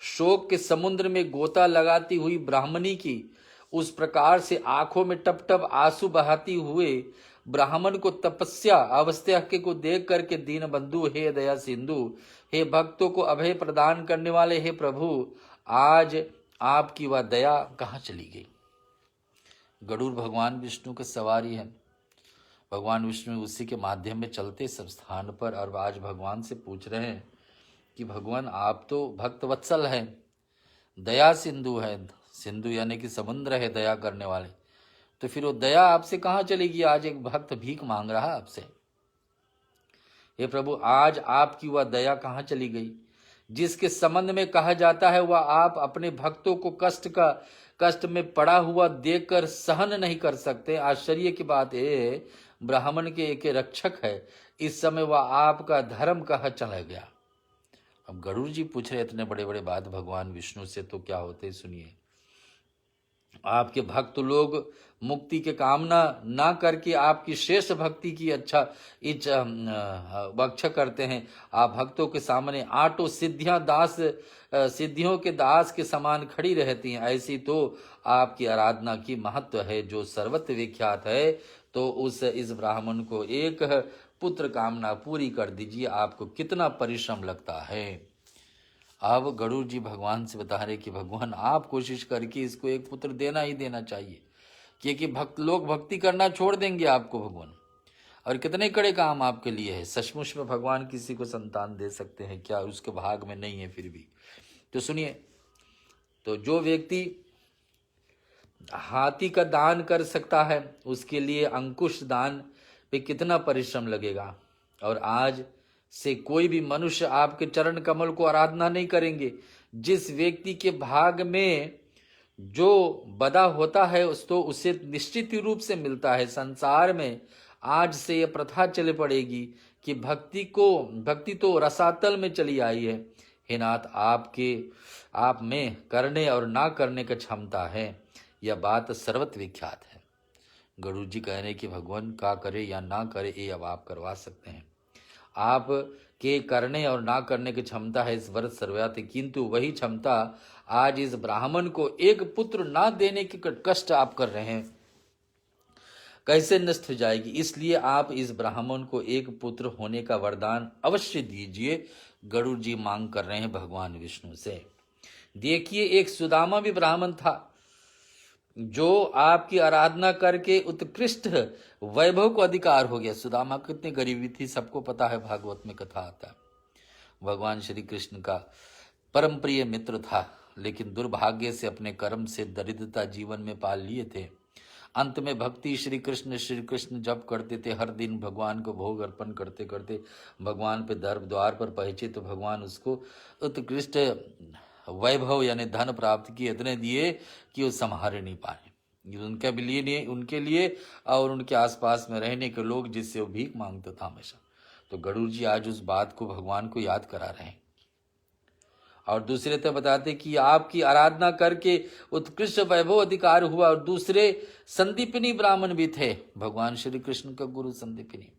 शोक के समुद्र में गोता लगाती हुई ब्राह्मणी की उस प्रकार से आंखों में टप टप आंसू बहाती हुए ब्राह्मण को तपस्या अवस्था को देख करके दीन बंधु, हे दया सिंधु, हे भक्तों को अभय प्रदान करने वाले, हे प्रभु, आज आपकी वह दया कहाँ चली गई? गरुड़ भगवान विष्णु का सवारी है। भगवान विष्णु उसी के माध्यम में चलते सब स्थान पर, और आज भगवान से पूछ रहे हैं कि भगवान आप तो भक्त वत्सल हैं, दया सिंधु है, सिंधु यानी कि समुद्र है दया करने वाले, तो फिर वो दया आपसे कहाँ चलेगी? आज एक भक्त भीख मांग रहा है आपसे। हे प्रभु, आज आपकी वह दया कहाँ चली गई? जिसके संबंध में कहा जाता है वह आप अपने भक्तों को कष्ट में पड़ा हुआ देखकर सहन नहीं कर सकते। आश्चर्य की बात है, ब्राह्मण के एक रक्षक है, इस समय वह आपका धर्म कहाँ चला गया? अब गरुड़ जी पूछ रहे इतने बड़े बड़े बात भगवान विष्णु से, तो क्या होते सुनिए। आपके भक्त लोग मुक्ति के कामना ना करके आपकी श्रेष्ठ भक्ति की इच्छा करते हैं। आप भक्तों के सामने आठों सिद्धियों के दास के समान खड़ी रहती हैं। ऐसी तो आपकी आराधना की महत्व है जो सर्वत्र विख्यात है। तो इस ब्राह्मण को एक पुत्र कामना पूरी कर दीजिए, आपको कितना परिश्रम लगता है। अब गरुड़ जी भगवान से बता रहे कि भगवान आप कोशिश करके इसको एक पुत्र देना ही देना चाहिए, क्योंकि भक्त लोग भक्ति करना छोड़ देंगे आपको भगवान, और कितने कड़े काम आपके लिए है। सचमुच में भगवान किसी को संतान दे सकते हैं क्या? उसके भाग में नहीं है फिर भी। तो सुनिए, तो जो व्यक्ति हाथी का दान कर सकता है उसके लिए अंकुश दान पे कितना परिश्रम लगेगा। और आज से कोई भी मनुष्य आपके चरण कमल को आराधना नहीं करेंगे। जिस व्यक्ति के भाग में जो बदा होता है उसे निश्चित रूप से मिलता है। संसार में आज से यह प्रथा चले पड़ेगी कि भक्ति तो रसातल में चली आई है। हे नाथ, आप में करने और ना करने का क्षमता है, यह बात सर्वत्र विख्यात है। गरुड़ जी कह रहे कि भगवान का करे या ना करे ये अब आप करवा सकते हैं। आप के करने और ना करने की क्षमता है इस व्रत सर्वव्यापी, किंतु वही क्षमता आज इस ब्राह्मण को एक पुत्र ना देने के कष्ट आप कर रहे हैं, कैसे नष्ट हो जाएगी? इसलिए आप इस ब्राह्मण को एक पुत्र होने का वरदान अवश्य दीजिए। गरुड़ जी मांग कर रहे हैं भगवान विष्णु से। देखिए, एक सुदामा भी ब्राह्मण था जो आपकी आराधना करके उत्कृष्ट वैभव को अधिकार हो गया। सुदामा कितनी गरीबी थी सबको पता है, भागवत में कथा आता है। भगवान श्री कृष्ण का परम प्रिय मित्र था, लेकिन दुर्भाग्य से अपने कर्म से दरिद्रता जीवन में पाल लिए थे। अंत में भक्ति श्री कृष्ण जप करते थे। हर दिन भगवान को भोग अर्पण करते करते भगवान पे द्वार पर पहुंचे तो भगवान उसको उत्कृष्ट वैभव यानी धन प्राप्त किए, इतने दिए कि वो संभाल नहीं पाए। उनके लिए उनके लिए और उनके आसपास में रहने के लोग जिससे वो भीख मांगता था हमेशा। तो गरुड़ जी आज उस बात को भगवान को याद करा रहे हैं। और दूसरे तो बताते कि आपकी आराधना करके उत्कृष्ट वैभव अधिकार हुआ। और दूसरे संदीपनी ब्राह्मण भी थे, भगवान श्री कृष्ण का गुरु संदीपनी।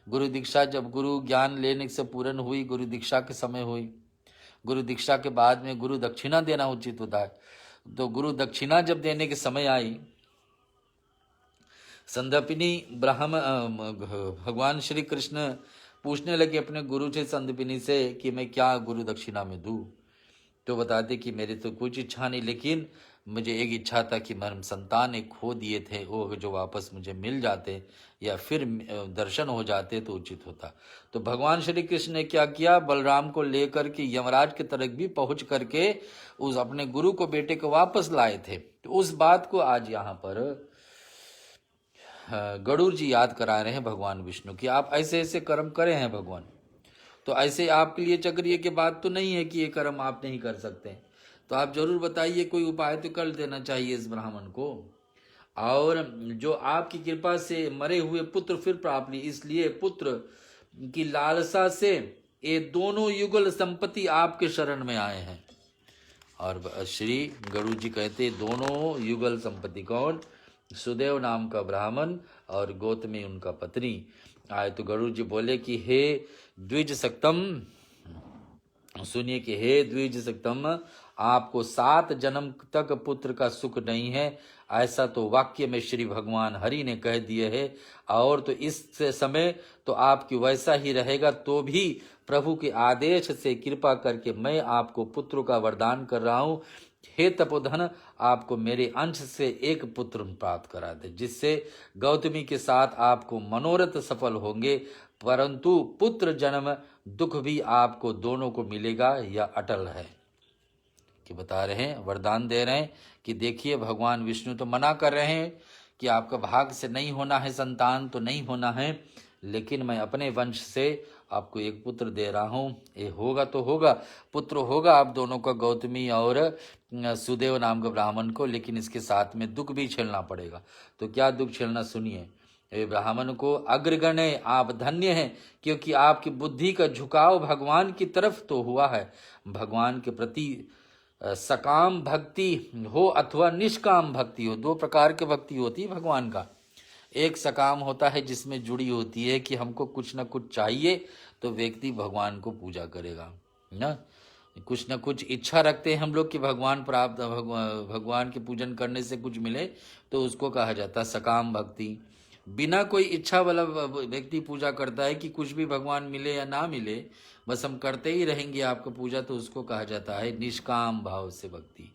गुरु दीक्षा जब गुरु ज्ञान लेने से पूर्ण हुई, गुरु दीक्षा के समय हुई, गुरु दीक्षा के बाद में गुरु दक्षिणा देना उचित होता है। तो गुरु दक्षिणा जब देने के समय आई, संदीपनी भगवान श्री कृष्ण पूछने लगे अपने गुरु से संदीपनी से कि मैं क्या गुरु दक्षिणा में दूं। तो बताते कि मेरे तो कुछ इच्छा नहीं, लेकिन मुझे एक इच्छा था कि मेरे संतान एक खो दिए थे, वो जो वापस मुझे मिल जाते या फिर दर्शन हो जाते तो उचित होता। तो भगवान श्री कृष्ण ने क्या किया, बलराम को लेकर के यमराज के तरफ भी पहुंच करके उस अपने गुरु को बेटे को वापस लाए थे। तो उस बात को आज यहाँ पर गरुड़ जी याद करा रहे हैं भगवान विष्णु की, आप ऐसे ऐसे कर्म करे हैं भगवान। तो ऐसे आपके लिए चक्रिय के बात तो नहीं है कि ये कर्म आप नहीं कर सकते, तो आप जरूर बताइए, कोई उपाय तो कर देना चाहिए इस ब्राह्मण को। और जो आपकी कृपा से मरे हुए पुत्र फिर प्राप्त नहीं, इसलिए पुत्र की लालसा से ये दोनों युगल संपत्ति आपके शरण में आए हैं। और श्री गरुड़ जी कहते दोनों युगल संपत्ति कौन, सुदेव नाम का ब्राह्मण और गौतमी उनका पत्नी आए। तो गरुड़ जी बोले कि हे द्विज सक्तम, सुनिए कि हे द्विज सक्तम, आपको 7 जन्म तक पुत्र का सुख नहीं है, ऐसा तो वाक्य में श्री भगवान हरि ने कह दिए है। और तो इस समय तो आपकी वैसा ही रहेगा, तो भी प्रभु के आदेश से कृपा करके मैं आपको पुत्र का वरदान कर रहा हूँ। हे तपोधन, आपको मेरे अंश से एक पुत्र प्राप्त करा दे, जिससे गौतमी के साथ आपको मनोरथ सफल होंगे, परंतु पुत्र जन्म दुख भी आपको दोनों को मिलेगा, यह अटल है। कि बता रहे हैं, वरदान दे रहे हैं कि देखिए भगवान विष्णु तो मना कर रहे हैं कि आपका भाग से नहीं होना है, संतान तो नहीं होना है, लेकिन मैं अपने वंश से आपको एक पुत्र दे रहा हूँ, ये होगा तो होगा, पुत्र होगा आप दोनों का, गौतमी और सुदेव नाम के ब्राह्मण को, लेकिन इसके साथ में दुख भी झेलना पड़ेगा। तो क्या दुख झेलना, सुनिए। ये ब्राह्मण को अग्रगण्य, आप धन्य हैं, क्योंकि आपकी बुद्धि का झुकाव भगवान की तरफ तो हुआ है। भगवान के प्रति सकाम भक्ति हो अथवा निष्काम भक्ति हो, 2 प्रकार की भक्ति होती है भगवान का। एक सकाम होता है जिसमें जुड़ी होती है कि हमको कुछ न कुछ चाहिए तो व्यक्ति भगवान को पूजा करेगा ना, कुछ न कुछ इच्छा रखते हैं हम लोग कि भगवान प्राप्त, भगवान के पूजन करने से कुछ मिले, तो उसको कहा जाता है सकाम भक्ति। बिना कोई इच्छा वाला व्यक्ति पूजा करता है कि कुछ भी भगवान मिले या ना मिले, बस हम करते ही रहेंगे आपका पूजा, तो उसको कहा जाता है निष्काम भाव से भक्ति।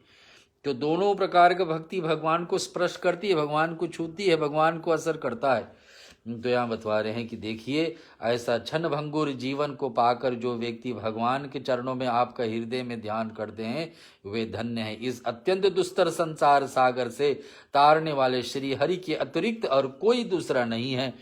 तो दोनों प्रकार का भक्ति भगवान को स्पर्श करती है, भगवान को छूती है, भगवान को असर करता है। तो यहाँ बतवा रहे हैं कि देखिए ऐसा क्षण भंगुर जीवन को पाकर जो व्यक्ति भगवान के चरणों में आपका हृदय में ध्यान करते हैं वे धन्य हैं। इस अत्यंत दुस्तर संसार सागर से तारने वाले श्री हरि के अतिरिक्त और कोई दूसरा नहीं है,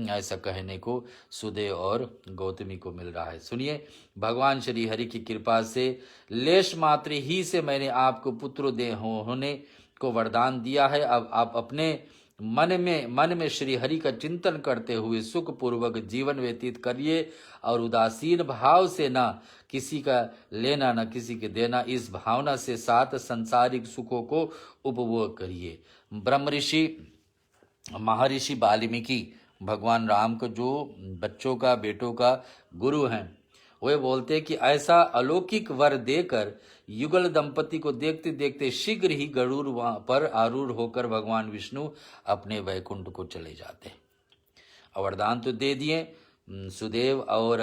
ऐसा कहने को सुदेव और गौतमी को मिल रहा है। सुनिए, भगवान श्री हरि की कृपा से लेश मात्र ही से मैंने आपको पुत्र दे होने को वरदान दिया है। अब आप अपने मन में श्री हरि का चिंतन करते हुए सुख पूर्वक जीवन व्यतीत करिए और उदासीन भाव से ना किसी का लेना न किसी के देना, इस भावना से 7 संसारिक सुखों को उपभोग करिए। ब्रह्म ऋषि महर्षि वाल्मीकि भगवान राम को जो बच्चों का बेटों का गुरु हैं, वे बोलते हैं कि ऐसा अलौकिक वर देकर युगल दंपति को देखते देखते शीघ्र ही गरुड़ पर आरूढ़ होकर भगवान विष्णु अपने वैकुंठ को चले जाते हैं। वरदान तो दे दिए सुदेव और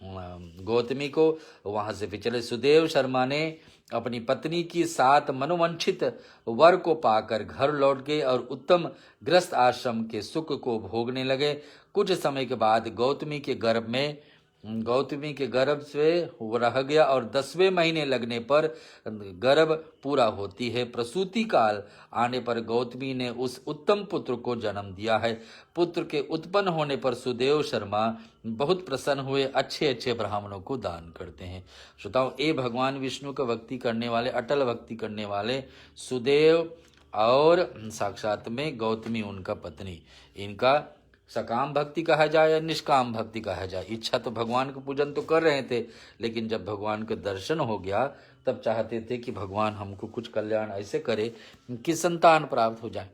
गौतमी को, वहां से चले। सुदेव शर्मा ने अपनी पत्नी की 7 मनोवांछित वर को पाकर घर लौट गए और उत्तम गृहस्थ आश्रम के सुख को भोगने लगे। कुछ समय के बाद गौतमी के गर्भ में गौतमी के गर्भ से वो रह गया और 10वें महीने लगने पर गर्भ पूरा होती है। प्रसूति काल आने पर गौतमी ने उस उत्तम पुत्र को जन्म दिया है। पुत्र के उत्पन्न होने पर सुदेव शर्मा बहुत प्रसन्न हुए, अच्छे अच्छे ब्राह्मणों को दान करते हैं। श्रोताओ, ये भगवान विष्णु का भक्ति करने वाले, अटल भक्ति करने वाले सुदेव और साक्षात में गौतमी उनका पत्नी, इनका सकाम भक्ति कहा जाए या निष्काम भक्ति कहा जाए, इच्छा तो भगवान का पूजन तो कर रहे थे, लेकिन जब भगवान का दर्शन हो गया तब चाहते थे कि भगवान हमको कुछ कल्याण ऐसे करे कि संतान प्राप्त हो जाए।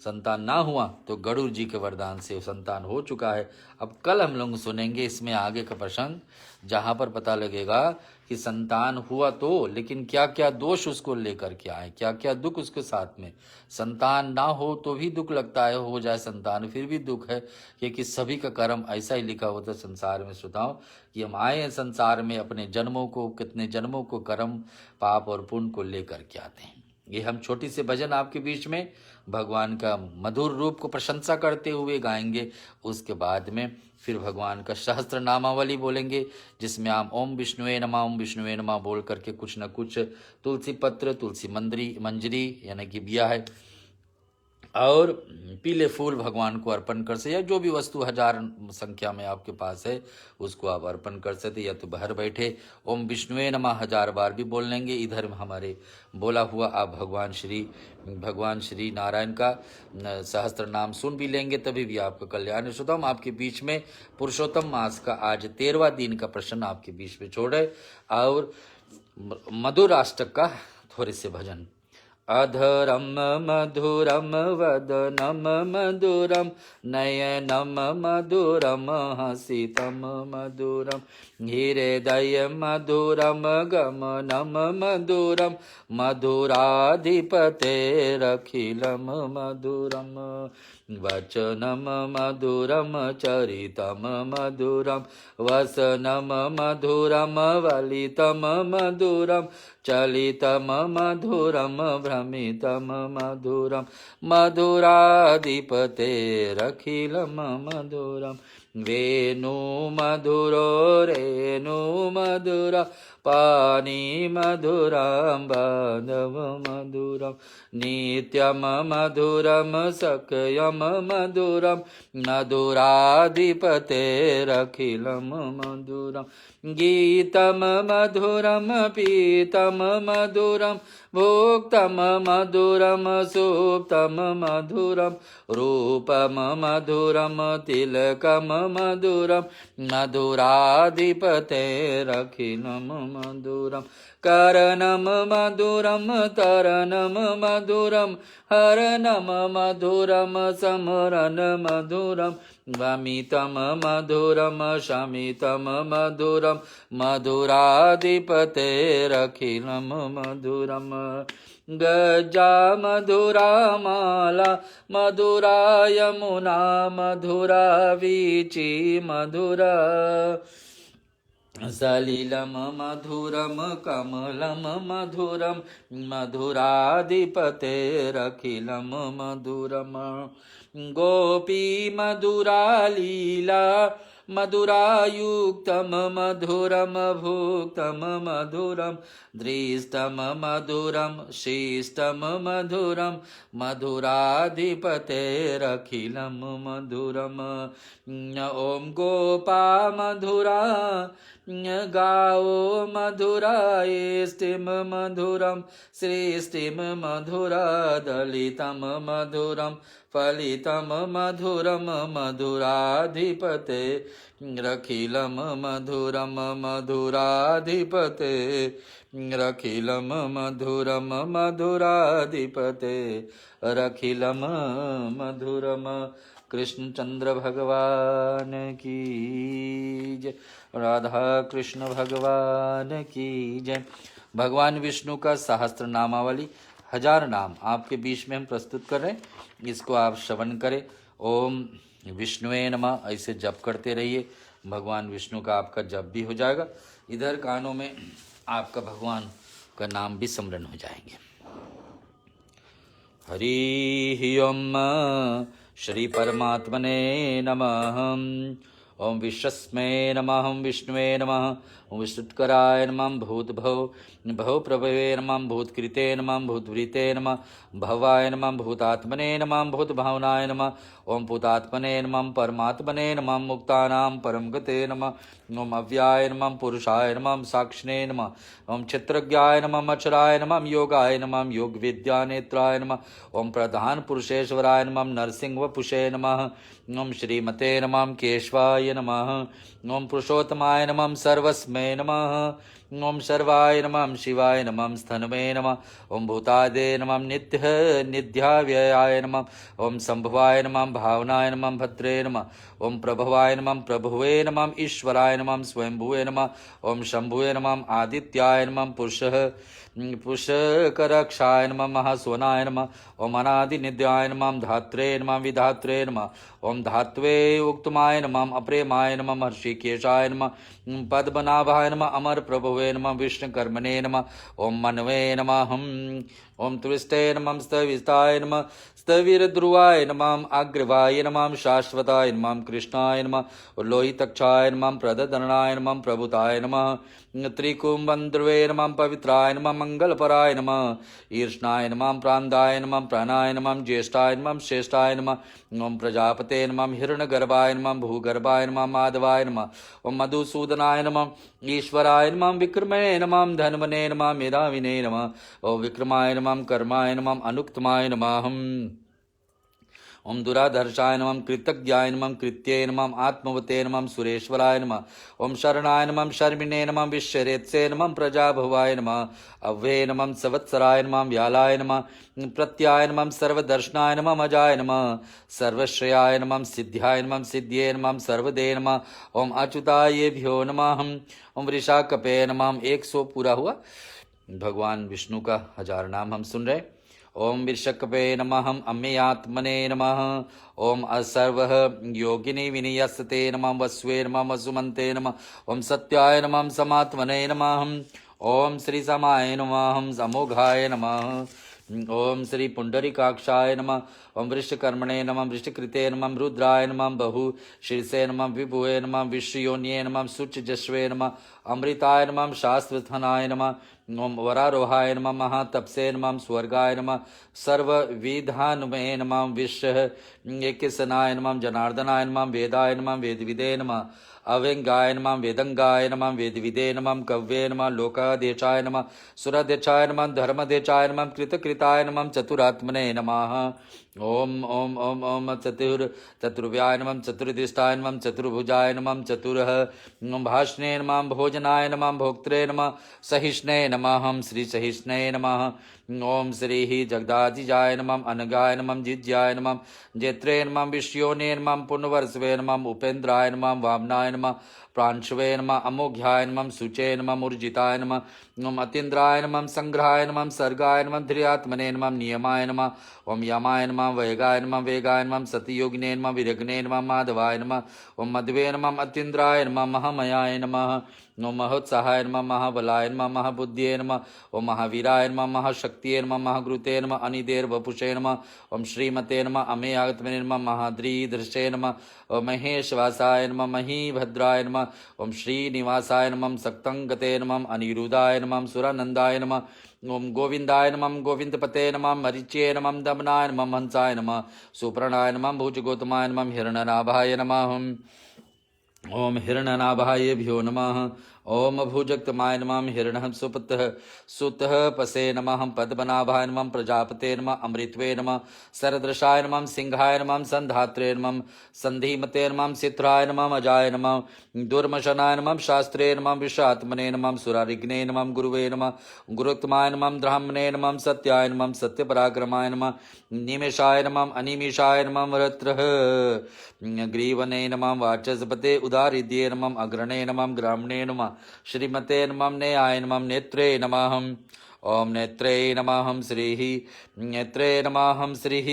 संतान ना हुआ तो गरुड़ जी के वरदान से संतान हो चुका है। अब कल हम लोग सुनेंगे इसमें आगे का प्रसंग, जहां पर पता लगेगा कि संतान हुआ तो, लेकिन क्या क्या दोष उसको लेकर के आए, क्या क्या दुख उसके साथ में। संतान ना हो तो भी दुख लगता है, हो जाए संतान फिर भी दुख है, क्योंकि सभी का कर्म ऐसा ही लिखा होता है संसार में। श्रोताओं, कि हम आए हैं संसार में अपने जन्मों को, कितने जन्मों को कर्म पाप और पुण्य को लेकर के आते हैं। ये हम छोटी सी भजन आपके बीच में भगवान का मधुर रूप को प्रशंसा करते हुए गाएंगे। उसके बाद में फिर भगवान का सहस्त्र नामावली बोलेंगे, जिसमें आप ओम विष्णुवे नमः बोल करके कुछ न कुछ तुलसी पत्र, तुलसी मंजरी यानी कि बिया है, और पीले फूल भगवान को अर्पण कर सकते, या जो भी वस्तु 1000 संख्या में आपके पास है उसको आप अर्पण कर सकते, या तो बाहर बैठे ओम विष्णुवे नमः 1000 बार भी बोल लेंगे। इधर हमारे बोला हुआ आप भगवान श्री नारायण का सहस्त्र नाम सुन भी लेंगे, तभी भी आपका कल्याण। श्रोताओं, आपके बीच में पुरुषोत्तम मास का आज 13वां दिन का प्रश्न आपके बीच में छोड़े, और मधुर अष्टक का थोड़े से भजन। अधरम मधुरम वदनम मधुरम नयनम मधुरम हसितम मधुरम हृदय मधुरम गमनम मधुरम मधुराधिपतेरखिलम मधुरम वचनम मधुरम चरितम मधुरम वसनम मधुरम वलितम मधुरम चलितम मधुरम भ्रमितम मधुरम मधुराधिपतेरखिलम मधुरम वेणु मधुरो रेणु मधुरा पानी मधुरम बांधव मधुरम नित्यम मधुरम सक्यम मधुरम मधुराधिपतेरखिलम मधुरम गीतम मधुरम पीतम मधुरम भोक्तम मधुरम सुप्तम मधुरम रूपम मधुरम तिलकम मधुरम मधुराधिपतेरखिलम मधुरम करणम मधुरम तरणम मधुरम हरणम मधुरम समरण मधुरम वमितम मधुरम शमितम मधुरम मधुराधिपतेरखिलम मधुरम गजा मधुरा माला मधुरा यमुना मधुरा वीची मधुरा सलिलम मधुरम कमलम मधुरम मधुराधिपतेरखिलम मधुरम गोपी मधुरा लीला मधुरायुक्तम मधुरम भुक्तम मधुरम दृष्टम मधुरम शिष्टम मधुरम मधुराधिपतेरखिलम मधुरम ओम गोपा मधुरा गाओ मधुरा स्टिम मधुरम सृष्टिम मधुरा दलितम मधुरम फलितम मधुरम मधुराधिपतेरखिलम मधुरम मधुराधिपतेरखिलम मधुरम मधुराधिपतेरखिलम मधुरम। कृष्णचंद्र भगवान की जय, राधा कृष्ण भगवान की जय। भगवान विष्णु का सहस्त्र नामावली 1000 नाम आपके बीच में हम प्रस्तुत कर रहे हैं, इसको आप श्रवण करें। ओम विष्णुवे नमः ऐसे जप करते रहिए, भगवान विष्णु का आपका जप भी हो जाएगा, इधर कानों में आपका भगवान का नाम भी स्मरण हो जाएंगे। हरि ओम श्री परमात्मने नमः। ओम विश्वस्मै नमः, ओम विष्णुवे नमः, ओम विष्णुत्कराय नमः, भव प्रभवे नमः, भूतकृते नमः, भूतवृते नमः, भवाय नमः, भूतात्मने नमः, भूतभावनाय नमः, ओम भूतात्मने नमः, परमात्मने नमः, मुक्तानां परमगते नमः, ओम अव्याय नमः, पुरुषाय नमः, साक्षिणे नमः, ओम चित्रज्ञाय नमः, अचराय नमः, योगाय नमः, योग विद्यानेत्राय नमः, ओम प्रधान पुरुषेश्वराय नमः, नरसिंहवपुषे नमः, ओम श्रीमते नमः, केशवाय नमः, ओम पुरुषोत्तमाय नमः, सर्वस्मै नमः, ओम सर्वाय नमः, शिवाय नमः, स्थनवे नमः, ओम भूतादे नमः, निध्याव्ययाय नमः, ओम संभवाय नमः, भावनाय नमः, भद्रे नमः, ओम प्रभवाय नमः, प्रभुवे नमः, ईश्वराय नमः, स्वयंभुवे नमः, ओम शंभुवे नमः, आदित्याय नमः, पुष्करक्षाय नमः, महास्वनाय नमः, ओम अनादिनिध्याय नमः, धात्रे नमः, विधात्रे नमः, ओम धात्वे उक्तमाय नमः, अप्रेमाय नमः, हर्षिकेशाय नमः, पद्मनाभाय नमः, अमर प्रभुवे नमः, विष्णुकर्मणे नमः, ओम मनवे नमः, ओम तुष्टे नमः, स्तविताय नमः, स्थविरध्रुवाय नमः, अग्रवाय नमः, शाश्वताय नमः, कृष्णाय नमः, लोहितक्षाय नमः, प्रददनाय नमः, प्रभुताय नमः, त्रिकुम्बन्द्रवे नमः, पवित्राय नमः, मंगलपराय नमः, ईर्ष्णाय नमः, प्रान्दाय नमः, प्राणाय नमः, ज्येष्ठाय नमः, श्रेष्ठाय नमः, ओम प्रजापते नमः, हिरण्यगर्भाय नमः, भूगर्भाय नमः, माधवाय नमः, ओम मधुसूदनाय नमः, ईश्वराय नमः, विक्रमणे नमः, धन्वने नमः, मेधाविने नमः, ओम विक्रमाय नमः, कर्माय नमः, अनुक्तमाय नमः, ओम दुराधर्षाय नमः, कृतज्ञाय नमः, कृत्ये नमः, आत्मवते नमः, सुरेश्वराय नमः, ओम शरणाय नमः, शर्मिणे नमः, विश्वरेत्से नमः, प्रजाभवाय नमः, अव्ये नमः, संवत्सराय नमः, व्यालाय नमः, प्रत्याय नमः, सर्वदर्शनाय नमः, अजाय नमः, सर्वश्रेयाय नमः, सिद्ध्याय नमः, सिद्ध्ये नमः, सर्वदे नमः, ओम अच्युतायेभ्यो नमः, ओम वृषाकपे नमः। 100 पूरा हुआ। भगवान विष्णु का 1000 नाम हम सुन रहे। ओम विषकपे नमः, अम्मेयात्मने नमः, ओम असर्वः योगिनी विनियस्ते नमः, वस्वे नमः, वसुमन्ते नमः, ओम सत्याय नमः, समात्मने नमः, ओम श्री समाय नमः, समोघाय नमः, ओम श्री पुंडरीकाक्षाय नमः, ओम वृषकर्मणे नमः, वृषकृते नमः, रुद्राय नमः, बहु शीर्षे नमः, विभुवे नमः, विश्वयोन्ये नमः, शुचजस्वे नमः, अमृताय नमः, शास्त्रथनाय नमः, ओम वरारोहाय नमः, महातपसे नमः, स्वर्गाय नमः, सर्वविधानुमे नमः, विश्व एकसनाय नमः, जनार्दनाय नमः, वेदाय नमः, वेदविदे नमः, अव्यंगाय नमः, वेदंगाय नमः, वेदविदे नमः, कव्ये नमः, लोकाध्यक्षाय नमः, सुराध्यक्षाय नमः, धर्मध्यक्षाय नमः, कृतकृताय नमः, चतुरात्मने नमः। ओम ओम ओम ओम चतुर्व्याय नमः, चतुर्दिष्टाय नमः, चतुर्भुजाय नमः, चतुरः ओम भाषणे नमः, भोजनाय नमः, भोक्त्रे नमः, सहिष्णे नमः, श्री सहिष्णे नमः। ओम श्री जगदाजिजाय नमः, अनगाय नमः, जिज्याय नमः, जेत्रे नमः, विश्योने नमः, पुण्यवर्षवे नमः, उपेन्द्राय नमः, वामनाय नमः, प्रांशवे नमः, अमोघ्याय नमः, शुचे नमः, ऊर्जिताय नमः, ओम अतीन्द्राय नमः, संग्रहाय नमः, सर्गाय नमः, ध्रियात्मने नमः, नियमाय नमः, ओम यमाय नमः, वेगाय नमः, वेगाय नमः, सतियोगिने नमः, विरग्ने नमः, माधवाय नमः, ओम मध्वे नमः, अतीन्द्राय नमः, महामयाय नमः, ओम महोत्साहाय नमः, महाबलाय नमः, महाबुद्धिये नमः, ओम महावीराय नमः, महाशक्तिये नमः, महागुरुते नमः, अनिदेर वपुषे नमः, ओम श्रीमते नमः, अमे आगतमने नमः, महाद्रीदृशे नमः, ओम महेशवासाय नमः, महीभद्राय नमः, ओम श्रीनिवासाय नमः, सक्तंगते नमः, अनिरुद्धाय नमः, सुरानंदाय नमः, ओम गोविंदाय नमः, गोविंदपते नमः, मरीच्ये नमः, दमनाय नमः, हंसाय नमः, सुप्रणाय नमः, भुजगोतमाय नमः, हिरण्यनाभाय नमः, ओम हिरण्यनाभायेभ्यो नमः। ओम भुजगतमाय नमः, हिरण्यः सुतः पसे नमः, पद्मनाभाय नमः, प्रजापते नमः, अमृतवे नमः, सरदृशाय नमः, सिंहाय नमः, संधात्रे नमः, संधिमते नमः, सित्राय नमः, अजाय नमः, दुर्मशनाय नमः, शास्त्रे नमः, विश्वात्मने नमः, सुरारिघ्ने नमः, गुरुवे नमः, गुरुत्तमाय नमः, ब्राह्मणे नमः, सत्याय नमः, सत्यपराक्रमाय नमः, निमेषाय नमः, अनिमिषाय नमः, वरत्रः ग्रीवने नमः, वाचस्पते उदारिद्ये नमः, अग्रणे नमः, ग्रामणे नमः, श्रीमते नमः, नेयाय नमः, नेत्रे नमः, ओम नेत्रे नमः, श्रीः नेत्रे नमः, श्रीः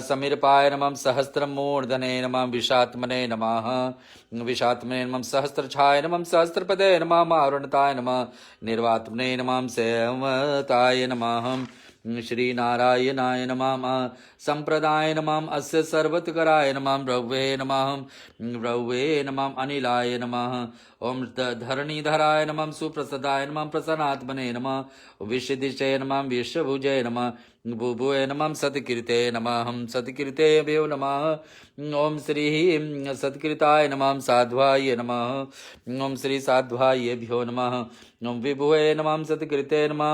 समीरपाय नमः, सहस्रमूर्धने नमः, विषात्मने नमः, विषात्मने नमः, सहस्रछाय नमः, सहस्रपदे नमः, मारुणताय नमः, निर्वात्मने नमः, सेवताय नमः, श्री नारायणाय नमः संप्रदाय नमः अस्य सर्वतकराय नमः ब्रह्वे नमः अनिलाय नमः ओम धरणीधराय नमः सुप्रसदाय नमः प्रसन्नात्मने नमः विश्वदिशय नमः विश्वभुजय नमः भुभुवे नमः सत्कृते नमः सत्कृते भ्यो नमः ओम श्री सत्कृताय नमः साध्वाय नमः ओम श्री साध्वाय भ्यो नमः ओम विभुवे नमः सत्कृते नमः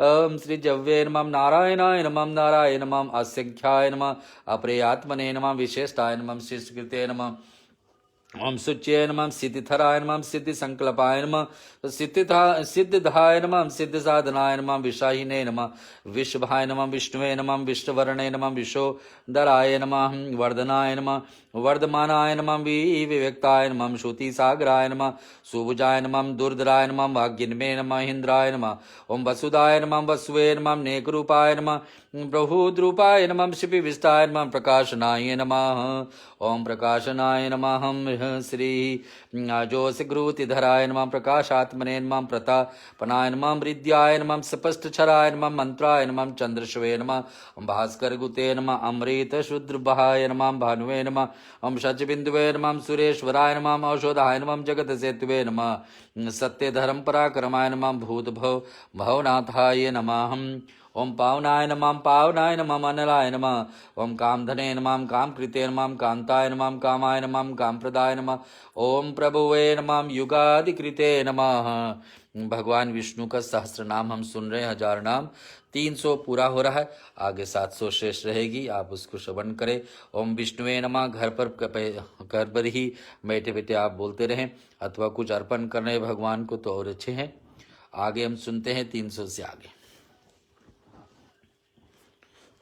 ओम श्री जव्ये नमः नारायणाय नमः नारायण नमः असंख्याय नमः अप्रेयात्मने नमः विशेषताय नमः शिष्टकृते नमः ओम शुच्ये नमः सिद्धिधराय नमः सिद्धि संकल्पाय नमः सिद्धिधाय नमः सिद्धि साधनाय नमः विशाहिने नमः विश्वभाय नमः विष्णुवे नमः विष्णुवर्णे नमः विशोधराय नमः वर्धनाय नमः वर्धमानाय नमः विवेक्ताय नमः श्रुति सागराय नमः सुभुजाय नमः दुर्धराय नमः भाग्यन्मे नमः इंद्राय नमः ओम वसुदाय नमः वसुवे नमः नेकरूपाय नमः प्रभुद्रूपाय नमः शिपिविष्टाय नमः प्रकाशनाय नमः ओम प्रकाशनाय नमः श्री जोषगृतिधराय नमः प्रकाशात्मने नमः प्रतापनाय नमः हृद्याय नमः स्पष्टक्षराय नमः मंत्राय नमः चंद्रश्वे नमः भास्कर गुते नमः अमृत शुद्रभाय नमः भानुवे नमः ओम शचबिंदुवे नमः सुरेश्वराय नमः औषधाय नमः जगत सेतुवे नमः सत्य धर्म पराक्रमाय नमः भूत भवनाथाय नमः ओम पावनाय नमः अनलाय नमः ओम कामधने नमः कामकृते नमः कांताय नमः कामाय नमः कामप्रदाय नमः ओम प्रभुवे नमः युगादिकृते नमः। भगवान विष्णु का सहस्त्र नाम हम सुन रहे हैं, 1000 नाम, 300 पूरा हो रहा है, आगे 700 शेष रहेगी, आप उसको श्रवण करें। ओम विष्णुवे नमः घर पर ही बैठे बैठे आप बोलते रहें, अथवा कुछ अर्पण करने भगवान को तो और अच्छे हैं। आगे हम सुनते हैं 300 से आगे।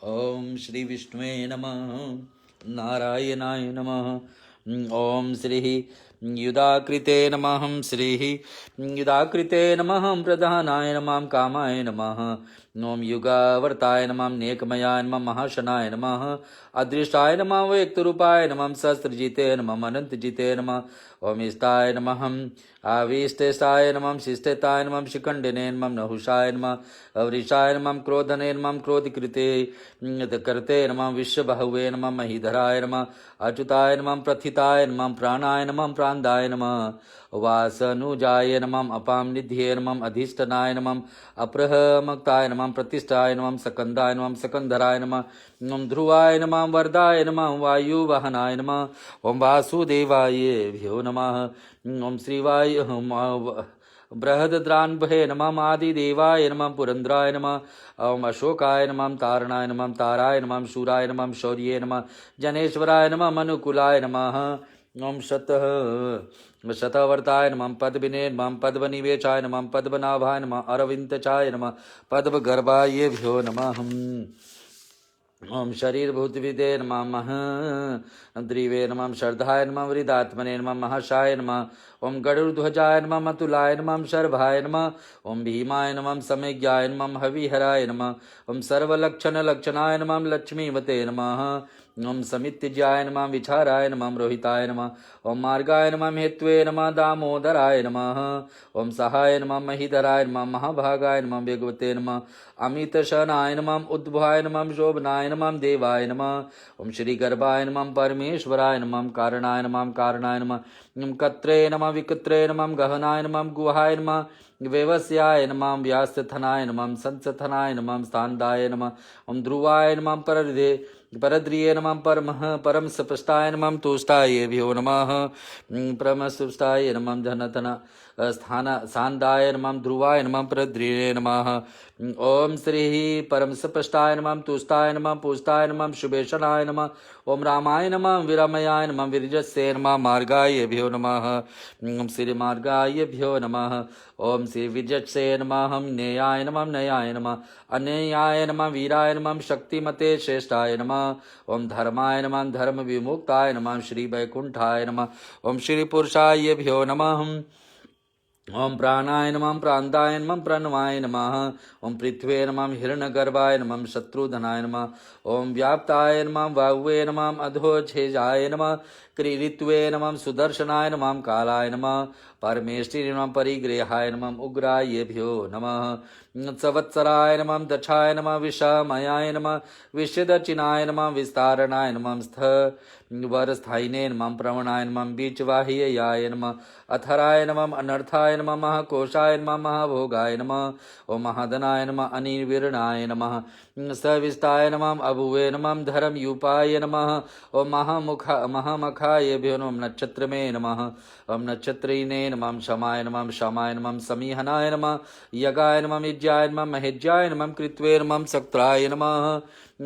ओम श्री विष्णुवे नमः नारायणाय नमः ओम श्री युधाकृते नमः श्री युधाकृते नमः प्रधानाय नमः कामाय नमः ओम युगावर्ताय नमः नेकमयाय नमः महाशनाय नमः अदृष्टाय नमः व्यक्तरूपाय नमः सहस्रजिते नमः अनंतजिते नमः ओम स्ताय नमः आविष्टेष्टाय नमः शिष्टेताय नमः शिखंडिने नमः नहुषाय नमः अवृषाय नमः क्रोधने नमः क्रोधिकृते करते नमः विश्वबाहुवे नमः महीधराय नमः अच्युताय नमः प्रथिताय नमः प्राणाय नमः प्राणदाय नमः वासनुजाय नमः अपाम निध्ये नमः अधिष्ठनाय नमः अप्रहमक्ताय नमः प्रतिष्ठाय नमः सकंदाय नमः सकंधराय नमः ओम ध्रुवाय नमः वरदाय नमः वायुवाहनाय नमः ओम वासुदेवाय भ्यो नमः ओम श्रीवाय बृहद्रान्भे नमः आदिदेवाय नमः पुरंद्राय नमः ओम अशोकाय नमः तारणाय नमः ताराय नमः शूराय नमः शौर्ये नमः जनेश्वराय नमः मनुकुलाय नमः ओम शतवर्ताय नमः पद्मिने नमः पद्मनिवेशाय नमः पद्मनाभाय नमः अरविंदचाय नमः पद्मगर्भाय भ्यो नमः ओम शरीरभूतविदे नमः द्रिवे नमः श्रद्धाय नमः वृदात्मने नमः महाशाय नमः ओम गरुध्वजाय नमः मतुलाय नमः शर्भाय नमः ओम भीमाय नमः समेज्ञाय नमः हविहराय नमः ओम सर्वलक्षणाय नमः लक्ष्मीवते नमः ओम समित्यज्याय नमः विचाराय नमः रोहिताय नमः ओम मार्गाय नमः हेत्वे नमः दामोदराय नमः ओम सहाय नमः महीधराय नमः महाभागाय नमः वेगवते नमः अमितशनाय नमः उद्भवाय नमः शोभनाय नमः देवाय नमः ओम श्री गर्भाय नमः परमेश्वराय नमः कारणाय नमः ओम कत्रे नमः विकत्रे नमः गहनाय नमः गुहाय नमः वेवस्याय नमः व्यासथनाय नमः संसथनाय नमः स्थानदाय नमः ओम ध्रुवाय नमः परद्रिये नमः परम सपष्टाय नमः तुष्टाय भ्यो नमः परम सुष्टाय नमः धनतना स्थानदाय नमः ध्रुवाय नमः परद्रिये नमः ओम श्री परम सपष्टाय नमः तुष्टाय नमः पुष्टाय नमः शुभेशनाय नमः ओम रामाय नमः विरमयाय नमः विरजसे नमः मार्गाय भ्यो नमः ओम श्री मार्गाय भ्यो नमः ओम श्री विरजसे नमः नेयाय नमः नयाय नमः अनेयाय नमः वीराय नमः शक्तिमते श्रेष्ठाय नमः ओम धर्माय नमः धर्म विमुक्ताय नमः श्री वैकुंठाय नमः ओम श्री पुरुषाय भ्यो नमः ओम प्राणाय नमः प्रांताय नमः प्रणवाय नमः ओम पृथ्वे नमः हिरण्यगर्भाय नमः शत्रुधनाय नमः ओम व्याप्ताय नमः वायुवे नमः अधोच्छेजाय नमः क्रीडित्वे नमः सुदर्शनाय नमः कालाय नमः परमेष्टि नमः परिग्रहाय नमः उग्रायेभ्यो नमः संवत्सराय नमः दक्षाय नमः विषमयाय नमः विषदचिनाय नमः विस्तारणाय नमः स्थ वरस्थायिने नमः प्रवणाय नमः बीचवाह्याय नमः अथराय नमः अनर्थाय नमः महाकोशाय नमः महाभोगाय नमः ओम महाधनाय नमः अनिर्विरणाय नमः सविष्टाय नमः अभुवे नमः धर्मयूपाय नमः ओम महामखायेभ्यो नमः नक्षत्रमे नमः ओम नक्षत्रिणे नमः शमाय नमः समीहनाय नमः यगाय नमः इज्याय नमः महेज्याय नमः कृत्वे नमः सक्त्राय नमः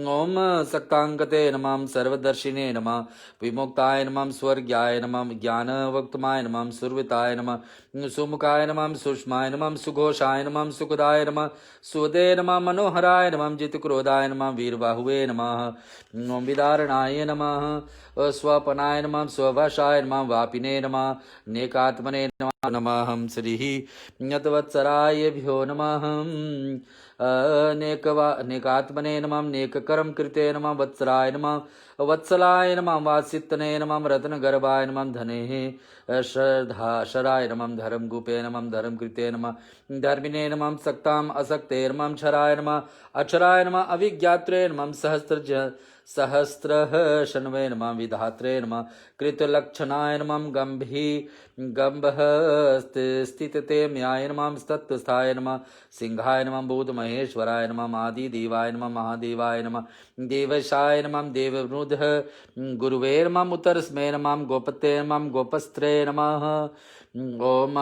ओम सक्तांगते नमः सर्वदर्शिने नमः विमुक्ताय नमः स्वर्ग्याय नमः ज्ञानवक्तमाय नमः सुरविताय नमः सुमुखाय नमः सुष्माय नमः सुघोषाय नमः सुखदाय नमः सुदे नमः मनोहराय नमः जितक्रोधाय नमः वीरबाहुवे नमः ओम विदारणाय नमः स्वपनाय नमः स्ववशाय नमः वापिने नमः नेकात्मने नमः हम श्री नतवत्सरायभ्यो नमः नेकात्मने नमः नेककर्म कृते नमः वत्सराय नमः वत्सलाय नमः वासितने नमः रत्नगर्भाय नमः धने शराय नमः धर्मगुपे नमः धर्मकृते नमः धर्मिणे नमः सक्ताम असक्ते नमः क्षराय नमः अक्षराय नमः अभिज्ञात्रे नमः सहस्रः शन्वे नमः विधात्रे नमः कृतलक्षणाय नमः गम्भः स्थितते म्याय नमः तत्वस्थाय नमः सिंहाय नमः भूतमहेश्वराय नमः आदिदेवाय नमः महादेवाय नमः देवशाय नमः देववृद्ध गुरुवे नमः उत्तरस्मै नमः गोपते नमः गोपस्त्रे नमः ओम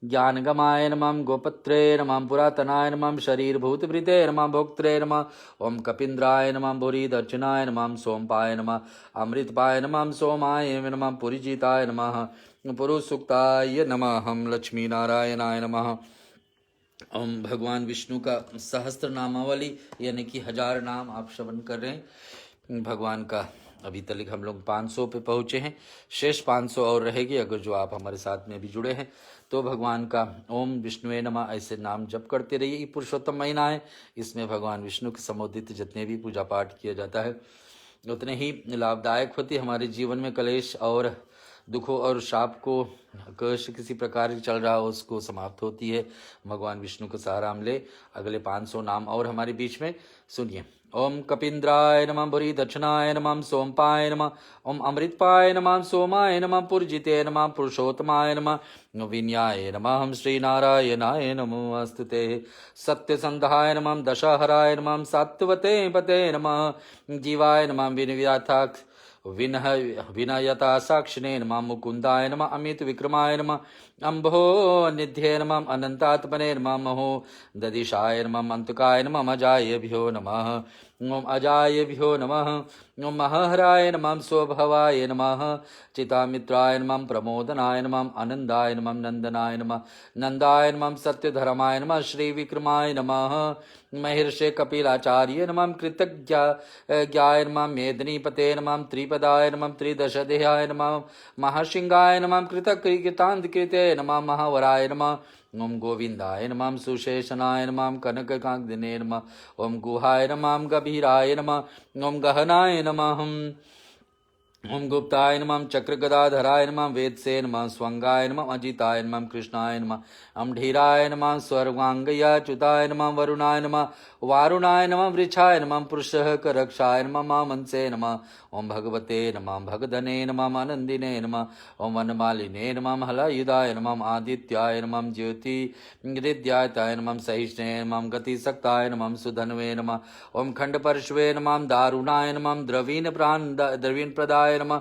ज्ञानगमाय नमः गोपत्रे नमः पुरातनाय नमः शरीरभूतभृते नमः भोक्त्रे नमः ओम कपिन्द्राय नमः भूरिदर्शनाय नमः सोमपाय नमः अमृतपाय नमः सोमाय नमः पुरीजिताय नमः पुरुषसुक्ताय नमः हम लक्ष्मी नारायणाय नमः। ओम भगवान विष्णु का सहस्त्र नामावली यानी कि 1000 नाम आप श्रवण कर रहे हैं। भगवान का अभी तक हम लोग 500 पे पहुँचे हैं, शेष 500 और रहेगी। अगर जो आप हमारे साथ में अभी जुड़े हैं तो भगवान का ओम विष्णुवे नमः ऐसे नाम जप करते रहिए। ये पुरुषोत्तम महीना है, इसमें भगवान विष्णु के संबोधित जितने भी पूजा पाठ किया जाता है उतने ही लाभदायक होती है। हमारे जीवन में कलेश और दुखों और शाप को किसी प्रकार चल रहा हो उसको समाप्त होती है। भगवान विष्णु को सहारा हम ले। अगले 500 नाम और हमारे बीच में सुनिए। ओम कपिन्द्राय नमः भूरि दक्षिणाय नमः सोमपाय नमः ओम अमृतपाय नमः सोमाय नमः पुरजिते नमः पुरुषोत्तमाय नमः विन्याय नमः हम श्री नारायणाय नमोस्तुते। सत्यसंधाय नमः दशहराय नमः सात्वते पते नमः जीवाय नमः विनिव्याथाक्ष विनयता साक्षिणे नमः मुकुंदाय नमः अमित विक्रमाय नमः अम्भो निध्ये नमः अनंतात्मने नमः महो ददिशाय नमः अंतकाय नमः अजायभ्यो नमः ओम अजायभ्यो नमः ओम महहराय नमः स्वभवाय नमः चितामित्राय नमः प्रमोदनाय नमः आनंदाय नमः नंदनाय नमः नंदाय नमः सत्यधर्माय नमः श्री विक्रमाय नमः महर्षि कपिलाचार्य नमः कृतज्ञाय नमः मेदिनीपते नमः त्रिपदाय नमः त्रिदशदेहाय नमः महासिंहाय नमः कृतांतकृते नमः महावराय नमः ओम गोविंदाय नमः सुशेषनाय नमः कनककांदिने नमः ओम गुहाय नमः गभीराय नमः ओम गहनाय नमः ओम गुप्ताय नमः चक्रगदाधराय नमः वेदसे नमः स्वंगाय नमः अजिताय नमः कृष्णाय नमः अम्ढीराय नमः स्वर्वांगयाच्युताय नमः वरुणाय नमः वारुणाय नमः वृक्षाय नमः पुरुषः करक्षाय नमः मामंसे नमः ओम भगवते नमः भगधने नमः आनंदिने नमः ओम वनमालिने नमः हलायुधाय नमः आदित्याय नमः ज्योतिर्विद्याय नमः सहिष्णे नमः गतिसक्ताय नमः सुधन्वे नमः ओम खंडपर्श्वे नमः दारुणाय नमः द्रवीण प्रदाय नमः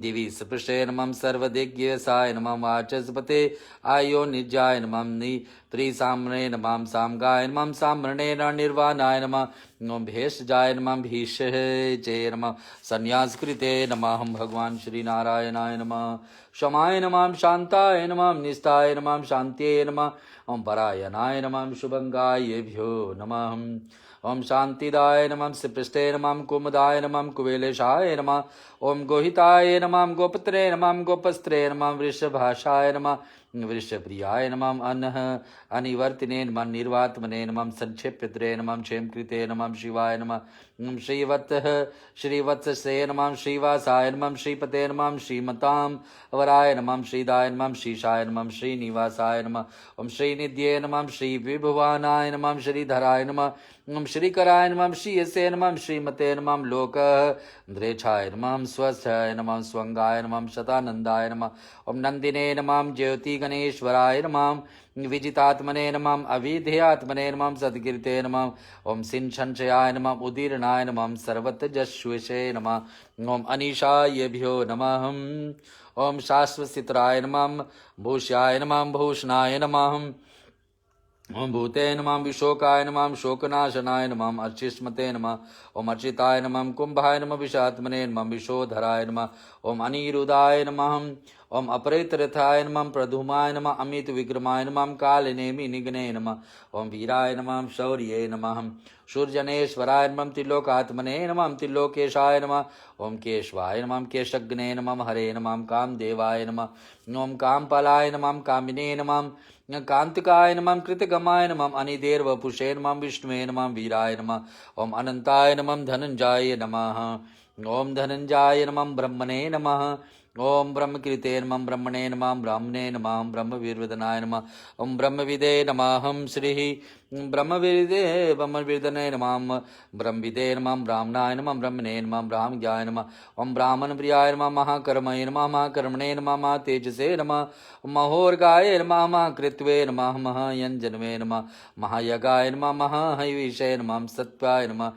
दिवि सपृष्टे नमः सर्वदिग्यसाय नमः वाचस्पते आयो निजाय नमः त्रिसाम्रे नमः सामगाय नमः साम्रणे निर्वाणाय नमः ओम भेषजाय नमः भीषजे नमः संन्यासकृते नमः हम भगवान श्री नारायणाय नमः क्षमाय नमः शांताय नमः निष्ठाय नमः शांत्यै नमः ओम परायणाय नमः शुभंगायेभ्यो नमः ओम शांतिदाय नमः श्रीपृष्ठे नमः कुमुदाय नमः कुबेलेशाय नमः ओम गोहिताय नमः गोपत्रे नमः गोपस्त्रे नमः वृषभाषाय नमः वृषप्रियाय नमः अनः अनिवर्तिने नमः निर्वात्मने नमः संक्षेप्यत्रे नमः क्षेमकृते नमः शिवाय नमः श्रीवत्सः श्रीवत्ससे नमः श्रीवासाय नमः श्रीपते नमः श्रीमतां वराय नमः श्रीदाय नमः श्रीशाय नमः श्रीनिवासाय नमः ओम श्रीनिध्ये नमः श्रीविभुवानाय नमः श्रीधराय नमः ओम श्रीकराय नमः श्रीयसे नमः श्रीमते नमः लोकद्रेक्षाय नमः स्वस्थाय नमः स्वंगाय नमः शतानंदाय नमः ओम नंदिने नमः ज्योति गणेश्वराय नमः विजितात्मने नमः अविधेयात्मने नमः सद्कीर्ते नमः ओम सिंचंचयाय नमः उदीर्णाय नमः सर्वतजस्विषे नमः ओम अनिशायभ्यो नमः ओम शाश्वतसितराय नमः भूष्याय नमः भूषणाय नमः ओम भूते नमः विशोकाय नमः शोकनाशनाय नमः अर्चिष्मते नमः ओम अर्चिताय नमः कुंभाय नमः विषात्मने नमः विशोधराय नमः ओम अनिरुदाय नमः ओम अपरेतरथाय नमः प्रधुमाय नमः अमित विक्रमाय नमः कालनेमि निग्ने नमः ओम वीराय नमः शौर्ये नमः शूर्जनेश्वराय नमः त्रिलोकात्मने नमः त्रिलोकेशाय नमः ओम केशवाय नमः केशग्ने नमः हरे नमः कामदेवाय नमः ओम कामपालाय नमः कामिने नमः कांतिकाय नमः कृतगमाय नमः अनिदेर्वपुषे नमः विष्णुवे नमः वीराय नमः ओम अनंताय नमः धनंजय नमः ओम धनंजय नमः ब्रह्मणे नमः ओम ब्रह्मकृते नमः ब्रह्मणे नमः ब्राह्मणे नमः ब्रह्मवीरवदनाय नमः ओम ब्रह्मविदे नमः श्री ब्रह्मविदे ब्रह्मविदने नमः ब्रह्मविदे नमः ब्राह्मणाय नमः ब्रह्मणे नमः ब्राह्मज्ञाय नमः ओम ब्राह्मण प्रियाय नमः महाकर्मणे नमः महाकर्मणे नमः महातेजसे नमः महोर्गाय नमः महाकृत्वे नमः महायंजनवे नमः महायज्ञाय नमः महाहविषे नमः सत्वाय नमः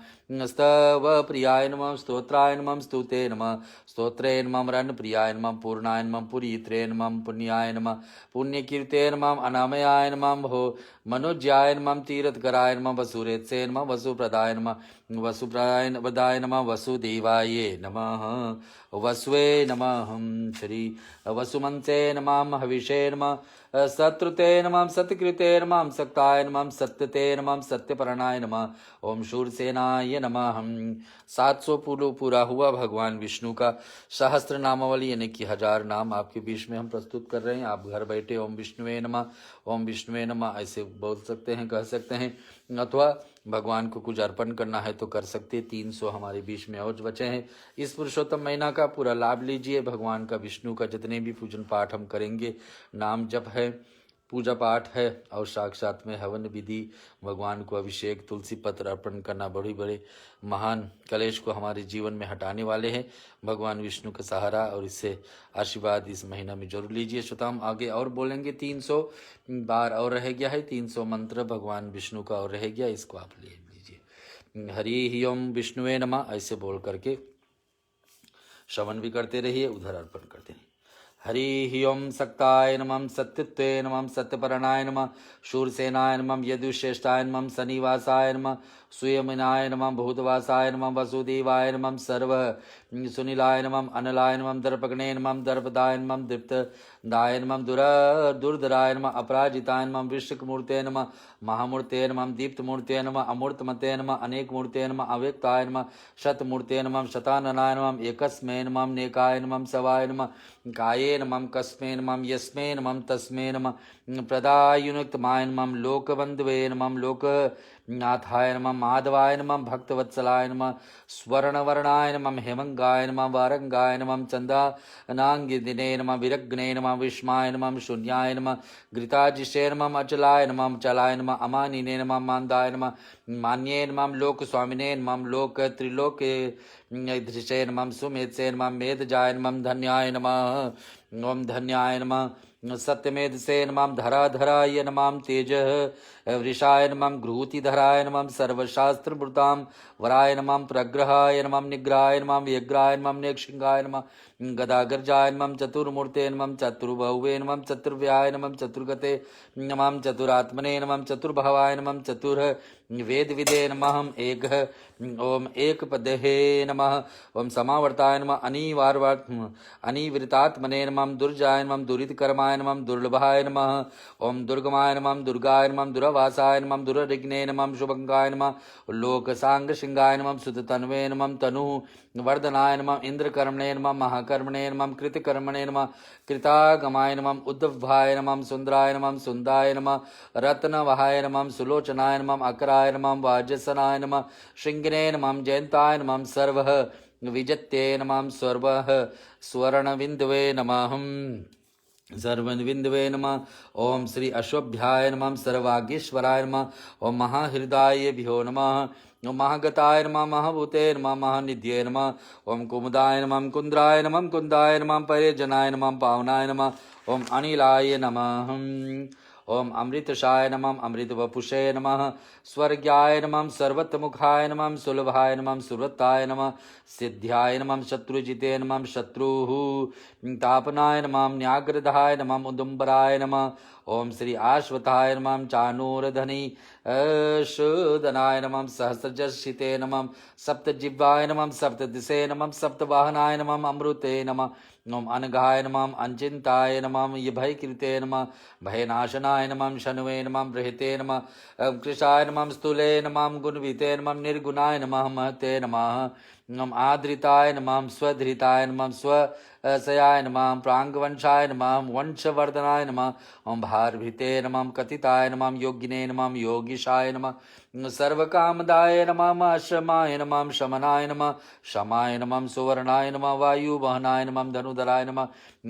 स्तव प्रियाय नमः स्तोत्राय नमः स्तुते नमः स्तोत्रे नमः रण प्रियाय नमः पूर्णाय नमः पुरीत्रे नमः पुण्याय नमः पुण्यकीर्ते नमः अनामयाय नमः भो मनोज्याय नमः तीर्थकराय नमः वसुरेत्से नमः वसुप्रदाय नमः वसुप्रदाय नमः वसुदेवाय नमः वसुवे नमः श्री वसुमंसे नमः हविषे नमः सत्रुते नमः सत्यकृते नमः सक्ताय नमः सत्यते नमः सत्यपरणाय नमः ओम शूरसेनाय नमः 700 पूरा हुआ भगवान विष्णु का सहस्त्र नामावली यानी कि 1000 नाम आपके बीच में हम प्रस्तुत कर रहे हैं। आप घर बैठे ओम विष्णुवे नमः ऐसे बोल सकते हैं, कह सकते हैं, अथवा भगवान को कुछ अर्पण करना है तो कर सकते। 300 हमारे बीच में और बचे हैं। इस पुरुषोत्तम महीना का पूरा लाभ लीजिए। भगवान का विष्णु का जितने भी पूजन पाठ हम करेंगे, नाम जप है, पूजा पाठ है और साक्षात में हवन विधि, भगवान को अभिषेक, तुलसी पत्र अर्पण करना, बड़े बड़े महान कलेश को हमारे जीवन में हटाने वाले हैं। भगवान विष्णु का सहारा और इससे आशीर्वाद इस महीना में जरूर लीजिए। श्रोता हम आगे और बोलेंगे, 300 बार और रह गया है, 300 मंत्र भगवान विष्णु का और रह गया, इसको आप ले लीजिए। हरि ही ओम विष्णुवे नमः ऐसे बोल करके श्रवण भी करते रहिए, उधर अर्पण करते रहिए। हरि ओम सक्ताय नमः सत्यत्वे नमः सत्यपरणाय नमः शूरसेनाय नमः यदुश्रेष्ठाय नमः शनिवासाय नमः सुयमिनाय नमः भूतवासाय नमः वसुदेवाय नमः सर्व सुनीलाय नमः अनलाय नमः दर्पगणे नमः दर्पदाय नमः दीप्तदाय नमः दुर्धराय नमः अपराजिताय नमः वृश्चिकमूर्ते नमः महामूर्ते नमः दीप्तमूर्ते नमः अमूर्तमते नमः अनेकमूर्ते नमः अव्यक्ताय नमः शतमूर्ते नमः शताननाय नमः एकस्मै नमः नेकाय नमः सवाय नमः काये नमः कस्मै नमः यस्मै नमः तस्मै नमः प्रदायुक्तमाय नमः लोकबन्धवे नमः लोकनाथाय नमः माधवाय नमः भक्तवत्सलाय नमः स्वर्णवर्णाय नमः हेमंगाय नमः वारंगाय नमः चंदानांगिदिने नमः विरग्ने नमः विष्माय नमः शून्याय नमः घृताजिषे नमः अचलाय नमः चलाय नमः अमानिने नमः मानदाय नमः मान्ये नमः लोकस्वामिने नमः लोक त्रिलोके धृषे नमः सुमेधसे नमः मेधजाय नमः धन्याय नमः ओम धन्याय नमः सत्यमेध से नमः धराधराय नमः तेज वृषाय नमः घ्रूतिधराय नमः सर्वशास्त्रमृतां वराय नमः प्रग्रहाय नमः निग्रहाय नमः व्यग्राय नमः नेक्षिंगाय नमः गदागर्जाय नमः चतुर्मूर्ते नमः चतुर्बाहुवे नमः चतुर्व्याय नमः चतुर्गते नमः चतुरात्मने नमः चतुर्भवाय नमः चतुर्वेदविदे नमः एकः ओम एक पदहे नमः ओम समावर्ताय नमः अनिवृतात्मने नमः दुर्जाय नमः दुरितकर्माय नमः दुर्लभाय नमः ओम दुर्गमाय नमः दुर्गाय नमः दुरावासाय नमः दुररिग्ने नमः शुभंगाय नमः लोकसांग सिंगाय नमः सुततन्वे नमः तनु वर्धनाय नमः इंद्रकर्मणे नमः महाकर्मणे नमः कृतकर्मणे नमः कृतागमाय नमः उद्धवाय नमः सुंदराय नमः सुंदाय नमः रत्नवहाय नमः सुलोचनाय नमः अकराय नमः वाजसनाय नमः श्रृंगिने नमः जयंताय नमः सर्वः विजत्ये नमः सर्वः स्वर्णविन्दवे नमः सर्वविन्दवे नमः ओम श्री अश्वभ्याय नमः सर्वागीश्वराय नमः ओम महाहृदायभ्यो नमः ओम महागताय नमः महाभूते नमः महानिध्ये नमः ओम कुमुदाय नमः कुंद्राय नमः कुंदाय नमः परिजनाय नमः पावनाय नमः ओम अनिलाय नमः ओम अमृतशाय नमः अमृतवपुषे नमः स्वर्ग्याय नमः सर्वतमुखाय नमः सुलभाय नमः सुरताय नमः सिद्ध्याय नमः शत्रुजिते नमः शत्रुः तापनाय नमः न्याग्रधाय नमः उदुम्बराय नमः ओम श्री आश्वताय नमः चानूरधनी शूदनाय नमः सहस्रजशिते नमः सप्तजिह्वाय नमः सप्तदिशे नमः सप्तवाहनाय नमः अमृते नमः ओम अनघाय नमः अचिंताय नमः भयकृते नमः भयनाशनाय नमः शनवे नमः बृहते नमः कृशाय नमः स्थूले नमः गुणविते नमः निर्गुणाय नमः महते नमः नम आदृताय नमः स्वधृताय नमः स्वशयाय नमः प्रांगवंशाय नमः वंशवर्धनाय नमः ओम भारभृते नमः कथिताय नमः योगिने नमः योगीशाय नमः सर्वकामदाय नमः शमाय नमः शमनाय नमः शमाय नमः सुवर्णाय नमः वायुवहनाय नमः धनुधराय नमः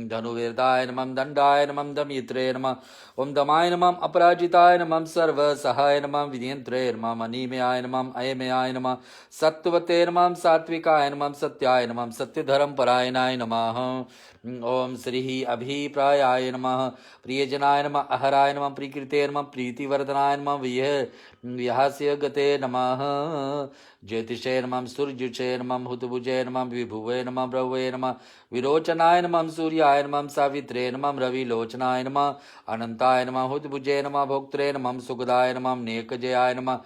धनुवेदाय नमः दंडाय नमः दमयित्रे नमः ओम दमाय नमः अपराजिताय नमः सर्वसहाय नमः विनियंत्रे नमः अनिमेयाय नमः अयमेयाय नमः सत्वते नमः सात्विकाय नमः सत्याय नमः सत्यधर्म परायणाय नमः ओम श्री अभिप्रायाय नमः प्रियजनाय नमः अहराय नमः प्रीकृते नमः प्रीतिवर्धनाय नमः विहास्य गते नमः ज्योतिषे नमः सूर्यजुषे नमः हुतभुजे नमः विभुवे नमः ब्रह्वे नमः विरोचनाय नमः सूर्याय नमः सावित्रे नमः रविलोचनाय नमः अनंताय नमः हुतभुजे नमः भोक्त्रे नमः सुखदाय नमः नेकजयाय नमः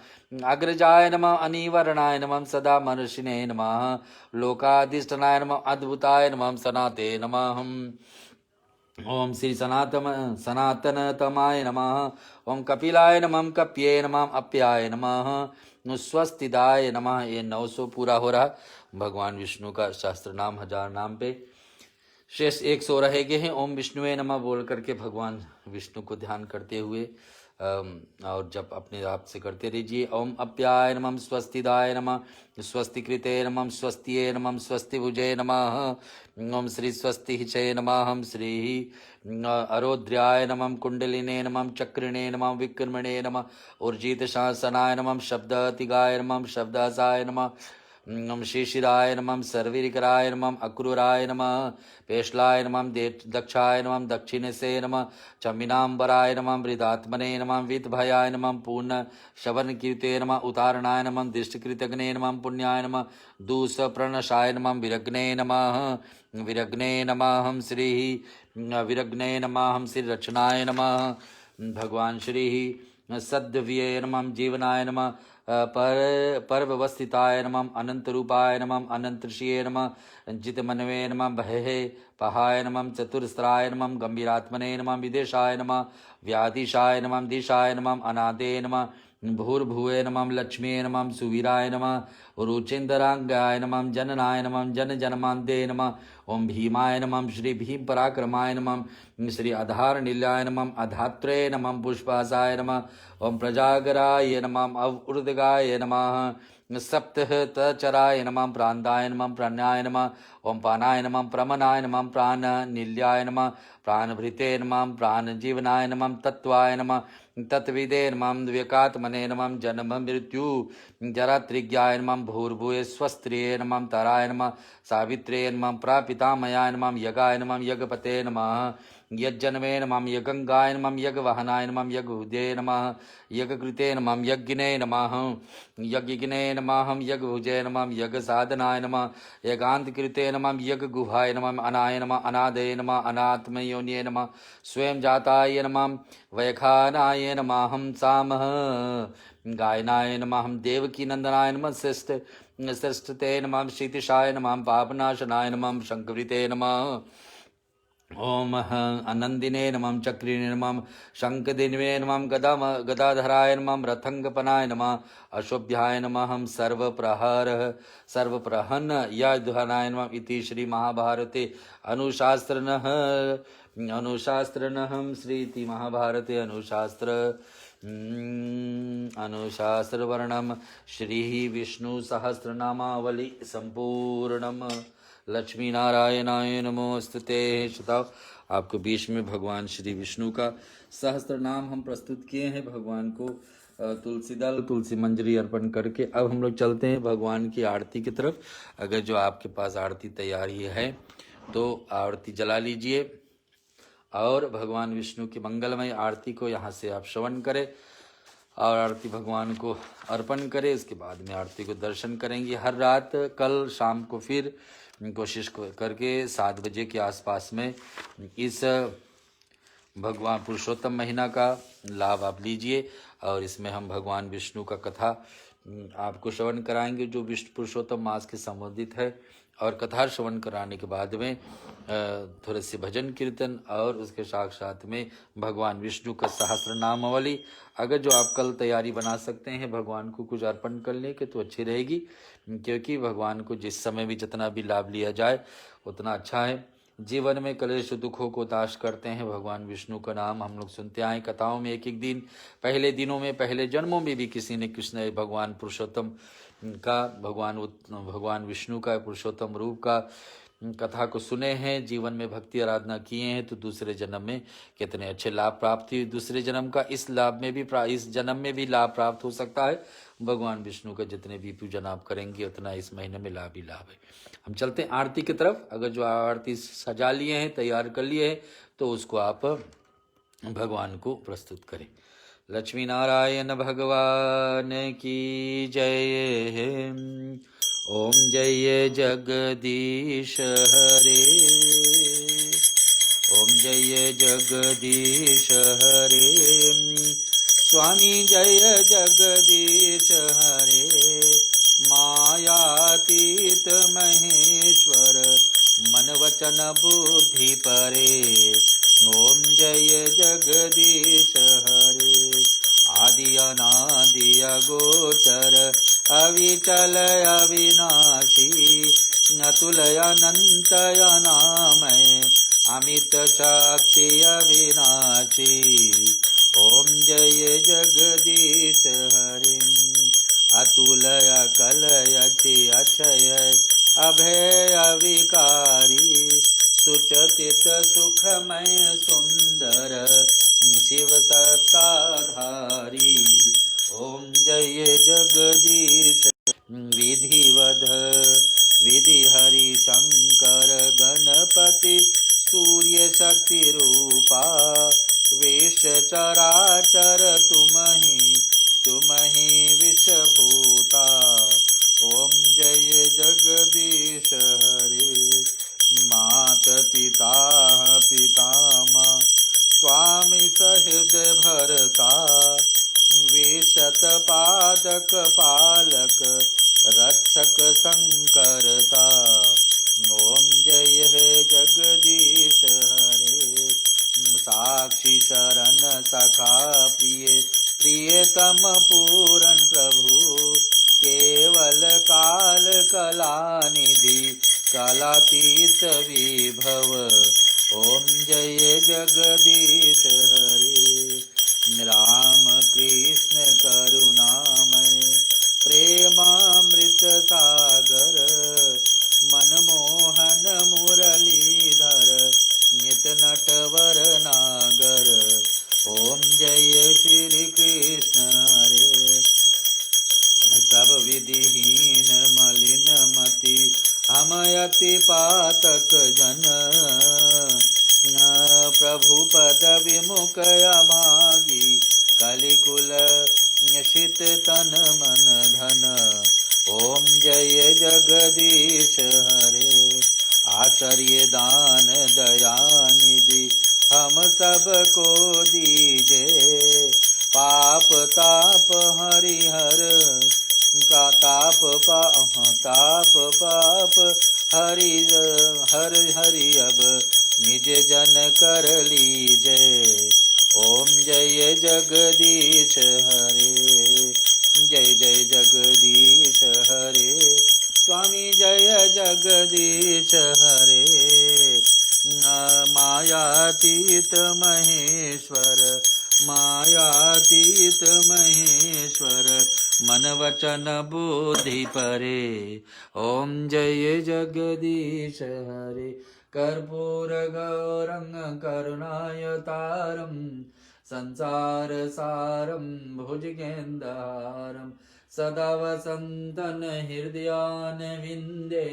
अग्रजाय नमः अनिवर्णाय नमः सदा मनुष्यने नमः लोकाधिष्ठनाय नमः अद्भुताय नमः सनाते नमः ओम श्री सनातनतमाय नमः ओम कपिलाय नमः कप्ये नमः अप्याय नमः स्वस्तिदाय नमः। ये 900 पूरा हो रहा भगवान विष्णु का शास्त्र नाम 1000 नाम पे शेष 100 रह गए हैं। ओम विष्णुवे नमः बोल करके भगवान विष्णु को ध्यान करते हुए और जब अपने आप से करते रहिए। ओम अप्याय नमः स्वस्तिदाय नमः स्वस्तिकृते नमः स्वस्तिये नमः स्वस्तिभुजे नमः ओम श्री स्वस्तिहिचे नमः हम श्री अरोद्र्याय नमः कुंडलिने नमः चक्रिणे नमः विक्रमणे नमः ऊर्जित शासनाय नमः शब्दतिगाय नमः शब्दासाय नमः नम शिशिराय नमः सर्वीरिकराय नमः अक्रूराय नमः पेशलाय नमः दक्षाय नमः दक्षिणसे नमः चमिनाम्बराय नमः वृदात्मने नमः वितभयाय नमः पूर्ण शवनकीर्ते नमः उतारणाय नमः दृष्टिकृतग्ने नमः पुण्याय नमः दूषप्रणशाय नमः विरग्ने नमः हम श्री विरग्ने नमः हम श्री रचनाय नमः भगवान श्री सद्व्ये नमः जीवनाय नमः परवस्थिताय नमः अनंत रूपाय नमः अनंत ऋषिये नमः जितमनवे नमः भये पहाय नमः चतुरस्राय नमः गंभीरात्मने नमः विदेशाय नमः व्याधिशाय नमः दिशाय नमः अनादे नमः भूर्भुवे नमः लक्ष्मी नमः सुवीराय नमः रुचेन्द्रांगाय नमः जननाय नमः जनजन्मान्ते नमः ओम भीमाय नमः श्री भीम पराक्रमाय नमः श्री आधार नीलाय नमः अधात्रे नमः पुष्पासाय नमः ओम प्रजागराय नमः अवृदगाय नमः सप्तचराय नमः प्रान्ताय नमः प्राण्याय नमः ओम पानाय नमः प्रमनाय नमः प्राण नील्याय नमः प्राणभृते नमः प्राणजीवनाय नमः तत्वाय नमः तत्विदे नमः व्यकात्मने नमः जन्म मृत्यु जरात्रिज्ञाय नमः भूर्भुवे स्वस्त्रिये नमः ताराय नमः सावित्रे नमः प्रापितामयाय नमः यगाय नमः यज्ञपते नमः यज्जन्मे नमः यज्ञंगाय नमः यज्ञवहनाय नमः यज्ञभुजे नमः यज्ञकृते नमः यज्ञिने नमः यज्ञिने नमः यज्ञभुजे नमः यज्ञसाधनाय नमः यज्ञान्तकृते नमः यज्ञगुहाय नमः अनाय नमः अनादये नमः अनात्मयोनिये नमः स्वयं जाताय नमः वैखानाय नमः हम सामः गायनाय नमः हम देवकी नंदनाय नमः श्रेष्ठते नमः शीतिशाय नमः पापनाशनाय नमः शंकवृते नमः ओम आनंदिने नमः चक्रिणे नमः शंखदिन्वे नमः गदाधराय नमः रथंगपनाय नमः अशोभ्याय नमः हम सर्वप्रहन युधानाय नमः इति श्री महाभारते अनुशास्त्रनः श्रीति महाभारते अनुशास्त्रवर्णम श्री विष्णु सहस्रनामावली संपूर्णम लक्ष्मी नारायणाय नमोस्तुते। श्रोताओ, आपको बीच में भगवान श्री विष्णु का सहस्त्र नाम हम प्रस्तुत किए हैं। भगवान को तुलसी दल तुलसी मंजरी अर्पण करके अब हम लोग चलते हैं भगवान की आरती की तरफ। अगर जो आपके पास आरती तैयारी है तो आरती जला लीजिए और भगवान विष्णु की मंगलमय आरती को यहाँ से आप श्रवण करें और आरती भगवान को अर्पण करें। इसके बाद में आरती को दर्शन करेंगे। हर रात कल शाम को फिर कोशिश करके 7 बजे के आसपास में इस भगवान पुरुषोत्तम महीना का लाभ आप लीजिए और इसमें हम भगवान विष्णु का कथा आपको श्रवण कराएंगे जो विष्णु पुरुषोत्तम मास के संबंधित है। और कथा श्रवण कराने के बाद में थोड़े से भजन कीर्तन और उसके साथ साथ में भगवान विष्णु का सहस्त्र नामावली। अगर जो आप कल तैयारी बना सकते हैं भगवान को कुछ अर्पण करने के तो अच्छी रहेगी, क्योंकि भगवान को जिस समय भी जितना भी लाभ लिया जाए उतना अच्छा है। जीवन में कलेश दुखों को दाश करते हैं। भगवान विष्णु का नाम हम लोग सुनते आए कथाओं में। एक दिन पहले दिनों में पहले जन्मों में भी किसी न किसी भगवान पुरुषोत्तम का भगवान विष्णु का पुरुषोत्तम रूप का कथा को सुने हैं, जीवन में भक्ति आराधना किए हैं तो दूसरे जन्म में कितने अच्छे लाभ प्राप्त हुए। दूसरे जन्म का इस जन्म में भी लाभ प्राप्त हो सकता है। भगवान विष्णु का जितने भी पूजन आप करेंगे उतना इस महीने में लाभ ही लाभ है। हम चलते हैं आरती की तरफ। अगर जो आरती सजा लिए हैं तैयार कर लिए हैं तो उसको आप भगवान को प्रस्तुत करें। लक्ष्मी नारायण भगवान की जय। ओम जय जगदीश हरे। ओम जय जगदीश हरे। स्वामी जय जगदीश हरे। मायातीत महेश्वर मन वचन बुद्धि परे। ओम जय जगदीश हरे। आदि अनादि अगोचर अविचल अविनाशी अतुलय अनंत अनामय अमित शक्ति अविनाशी। ओम जय जगदीश हरि। अतुलय कलय अक्षय अभय अविकारी सुचतित सुखमय सुंदर शिव सत्ताधारी। ओम जय जगदीश। विधिवध विधि हरि शंकर गणपति सूर्य शक्ति रूपा विश्व चराचर तुमहि विषभूता। ओम जय जगदीश हरे। मात पिता पितामह स्वामी सहित भरता विशत पादक पालक रक्षक संकरता। ओम जय हे जगदीश हरे। साक्षी शरण सखा प्रियतम पूरन प्रभु केवल काल कलानिधि कालातीत विभव। ओम जय जगदीश हरे। राम कृष्ण करुणामय प्रेमामृत सागर मनमोहन मुरलीधर नित नटवर नागर। ओम जय श्री कृष्ण हरे। सब विधिहीन मलिन मति हम अति पातक जन प्रभु पद विमुखया भागी कलिकुल शीत तन मन धन। ओम जय जगदीश हरे आश्चर्य दान दया निधि हम सबको दीजे। पाप ताप हरिहर का ताप पाप हरि हर हरि अब निज जन कर लीजे। ओम जय जगदीश हरे जय जय जगदीश हरे स्वामी जय जगदीश हरे। मायातीत महेश्वर मायातीत महेश्वर मन वचन बुद्धि परे। ओम जय जगदीश हरे कर्पूर गौरंग करुणायतारं संसार सारं भुजगेन्द्रहारं सदा वसन्तं हृदयान विन्दे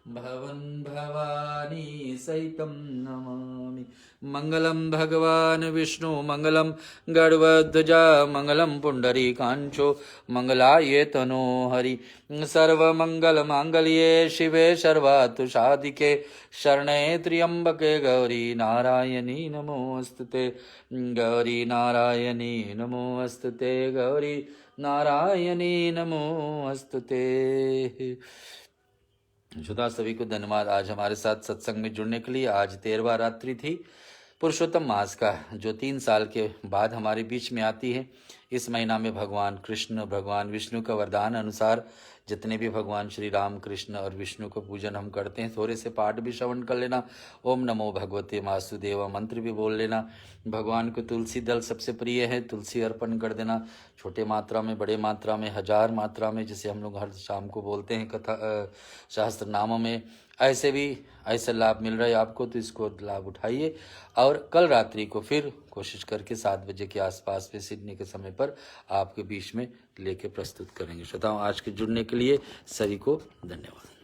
भवन भवानी सहितं नमामि। मंगलम भगवान विष्णु मंगलम गरुड़ध्वजा मंगलम पुंडरीकांचो मंगलाये तनो हरि। सर्वमंगल मांगल्ये शिवे सर्वार्थ साधिके शरणे त्र्यंबके गौरी नारायणी नमोस्तुते। गौरी नारायणी नमोस्तुते गौरी नारायणी नमोस्तुते। शुदा सभी को धन्यवाद आज हमारे साथ सत्संग में जुड़ने के लिए। आज 13वां रात्रि थी पुरुषोत्तम मास का, जो 3 साल के बाद हमारे बीच में आती है। इस महीना में भगवान कृष्ण भगवान विष्णु का वरदान अनुसार जितने भी भगवान श्री राम कृष्ण और विष्णु को पूजन हम करते हैं, थोड़े से पाठ भी श्रवण कर लेना। ओम नमो भगवते वासुदेव मंत्र भी बोल लेना। भगवान को तुलसी दल सबसे प्रिय है, तुलसी अर्पण कर देना। छोटे मात्रा में, बड़े मात्रा में, 1000 मात्रा में, जिसे हम लोग हर शाम को बोलते हैं कथा शास्त्र नामों में। ऐसे लाभ मिल रहा है आपको, तो इसको लाभ उठाइए। और कल रात्रि को फिर कोशिश करके 7 बजे के आसपास में सिडनी के समय पर आपके बीच में लेके प्रस्तुत करेंगे। श्रोताओं, आज के जुड़ने के लिए सभी को धन्यवाद।